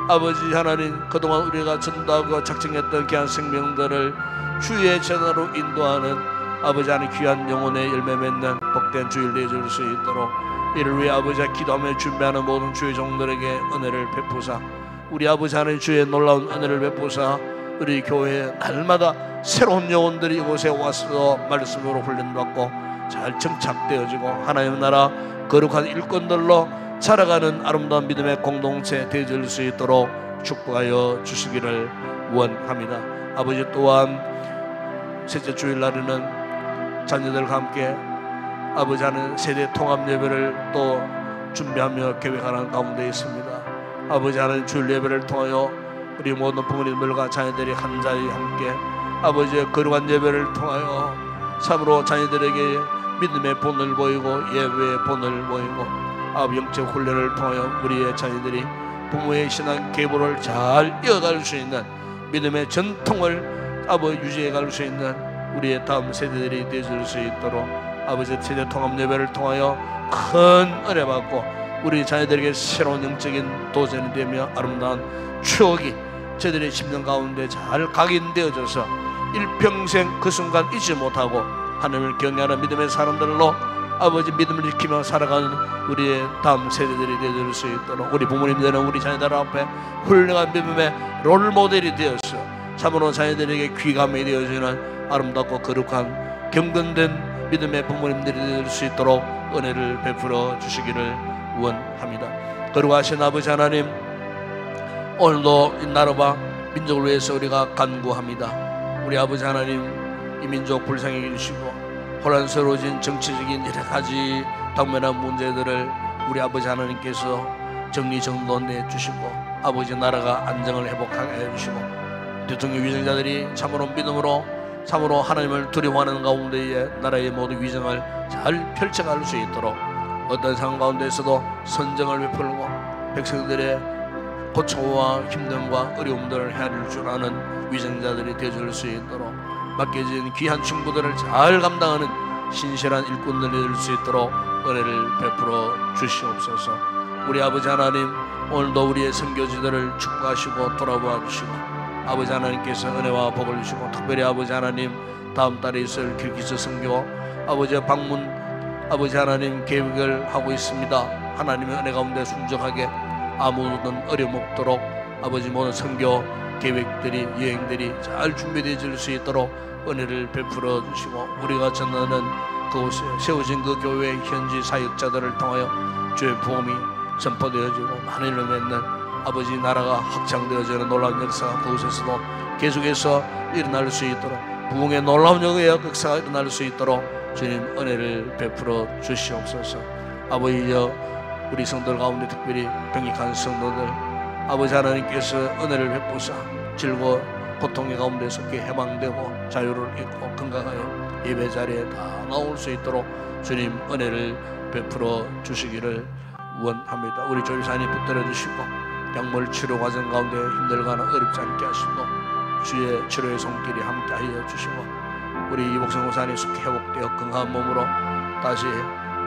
아버지 하나님 그동안 우리가 전도하고 작정했던 귀한 생명들을 주의 전화로 인도하는 아버지 하나님 귀한 영혼의 열매 맺는 복된 주일 되어줄 수 있도록 이를 위해 아버지가 기도하며 준비하는 모든 주의 종들에게 은혜를 베푸사 우리 아버지 하나님 주의 놀라운 은혜를 베푸사 우리 교회에 날마다 새로운 영혼들이 이곳에 와서 말씀으로 훈련받고 잘 정착되어지고 하나님의 나라 거룩한 일꾼들로 살아가는 아름다운 믿음의 공동체 되어질 수 있도록 축복하여 주시기를 원합니다. 아버지 또한 셋째 주일날에는 자녀들과 함께 아버지 하는 세대 통합 예배를 또 준비하며 계획하는 가운데 있습니다. 아버지 하는 주일 예배를 통하여 우리 모든 부모님들과 자녀들이 한 자리에 함께 아버지의 거룩한 예배를 통하여 참으로 자녀들에게 믿음의 본을 보이고 예배의 본을 보이고 아버지 영적 훈련을 통하여 우리의 자녀들이 부모의 신앙 계보를 잘 이어갈 수 있는 믿음의 전통을 아버지 유지해갈 수 있는 우리의 다음 세대들이 되어줄 수 있도록 아버지 세대 통합 예배를 통하여 큰 은혜 받고 우리 자녀들에게 새로운 영적인 도전이 되며 아름다운 추억이 저들의 심령 가운데 잘 각인되어져서 일평생 그 순간 잊지 못하고 하나님을 경외하는 믿음의 사람들로 아버지 믿음을 지키며 살아가는 우리의 다음 세대들이 되어줄 수 있도록 우리 부모님들은 우리 자녀들 앞에 훌륭한 믿음의 롤모델이 되어서 참으로 자녀들에게 귀감이 되어지는 아름답고 거룩한 경건된 믿음의 부모님들이 될 수 있도록 은혜를 베풀어 주시기를 원합니다. 거룩하신 아버지 하나님, 오늘도 이 나라와 민족을 위해서 우리가 간구합니다. 우리 아버지 하나님, 이 민족 불쌍히 해주시고 혼란스러워진 정치적인 여러 가지 당면한 문제들을 우리 아버지 하나님께서 정리정돈해 주시고 아버지 나라가 안정을 회복하게 해주시고 대통령 위정자들이 참으로 믿음으로 참으로 하나님을 두려워하는 가운데에 나라의 모든 위정을 잘 펼쳐갈 수 있도록 어떤 상황 가운데에서도 선정을 베풀고 백성들의 고초와 힘듦과 어려움들을 헤아릴 줄 아는 위정자들이 되어줄 수 있도록 맡겨진 귀한 친구들을 잘 감당하는 신실한 일꾼들이 될 수 있도록 은혜를 베풀어 주시옵소서. 우리 아버지 하나님, 오늘도 우리의 선교지들을 축복하시고 돌아봐 주시고 아버지 하나님께서 은혜와 복을 주시고, 특별히 아버지 하나님 다음 달에 있을 길기스 선교 아버지의 방문 아버지 하나님 계획을 하고 있습니다. 하나님의 은혜 가운데 순종하게 아무런 어려움 없도록 아버지 모든 선교 계획들이 여행들이 잘 준비되어질 수 있도록 은혜를 베풀어 주시고, 우리가 전하는 그곳에 세워진 그 교회의 현지 사역자들을 통하여 주의 복음이 전파되어지고 하늘을 맺는 아버지 나라가 확장되어지는 놀라운 역사가 그곳에서도 계속해서 일어날 수 있도록, 부흥의 놀라운 역사가 일어날 수 있도록 주님 은혜를 베풀어 주시옵소서. 아버지여, 우리 성도들 가운데 특별히 병익한 성도들 아버지 하나님께서 은혜를 베푸사 즐거워 고통의 가운데서 해방되고 자유를 얻고 건강하여 예배 자리에 다 나올 수 있도록 주님 은혜를 베풀어 주시기를 원합니다. 우리 조이사님 붙들어 주시고 약물 치료 과정 가운데 힘들거나 어렵지 않게 하시고 주의 치료의 손길이 함께 하여 주시고, 우리 이복성 목사님 속히 회복되어 건강한 몸으로 다시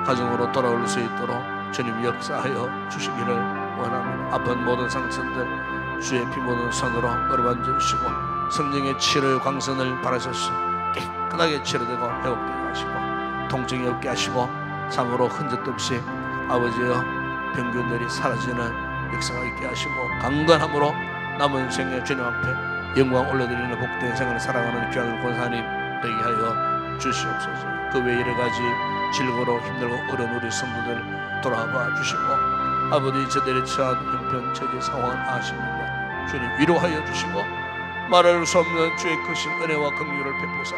가정으로 돌아올 수 있도록 주님 역사하여 주시기를 원합니다. 아픈 모든 상처들 주의 피 묻은 손으로 어루만져 주시고 성령의 치료의 광선을 바라셔서 깨끗하게 치료되고 회복되게 하시고 통증이 없게 하시고 참으로 흔적도 없이 아버지여 병균들이 사라지는 역사가 있게 하시고 강건함으로 남은 생애 주님 앞에 영광 올려드리는 복된 생활을 살아가는 귀한 권사님 되게 하여 주시옵소서. 그 외 여러 가지 질고로 힘들고 어려운 우리 성도들 돌아봐 주시고 아버지 저들의 처한 형편처지 상황을 아십니다. 주님 위로하여 주시고 말할 수 없는 주의 크신 은혜와 긍휼을 베푸사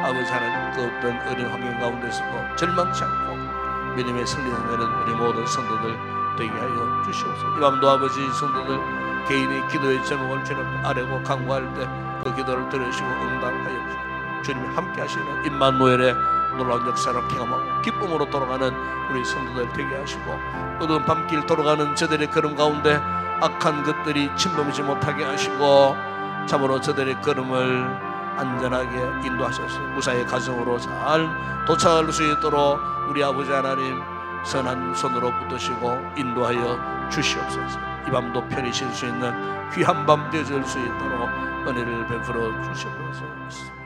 아버지 하나님 그 어떤 어려운 환경 가운데서도 절망치 않고 믿음의 승리를 내는 우리 모든 성도들 되게 하여 주시옵소서. 이 밤도 아버지 성도들 개인의 기도의 제목을 주님 아뢰고 간구할 때 그 기도를 들으시고 응답하여 주시고 주님이 함께 하시는 임마누엘의 놀라운 역사를 경험하고 기쁨으로 돌아가는 우리 성도들 되게 하시고 어두운 밤길 돌아가는 저들의 걸음 가운데 악한 것들이 침범하지 못하게 하시고 참으로 저들의 걸음을 안전하게 인도하셔서 무사히 가정으로 잘 도착할 수 있도록 우리 아버지 하나님 선한 손으로 붙드시고 인도하여 주시옵소서. 이 밤도 편히 쉴 수 있는 귀한 밤 되어질 수 있도록 은혜를 베풀어 주시옵소서.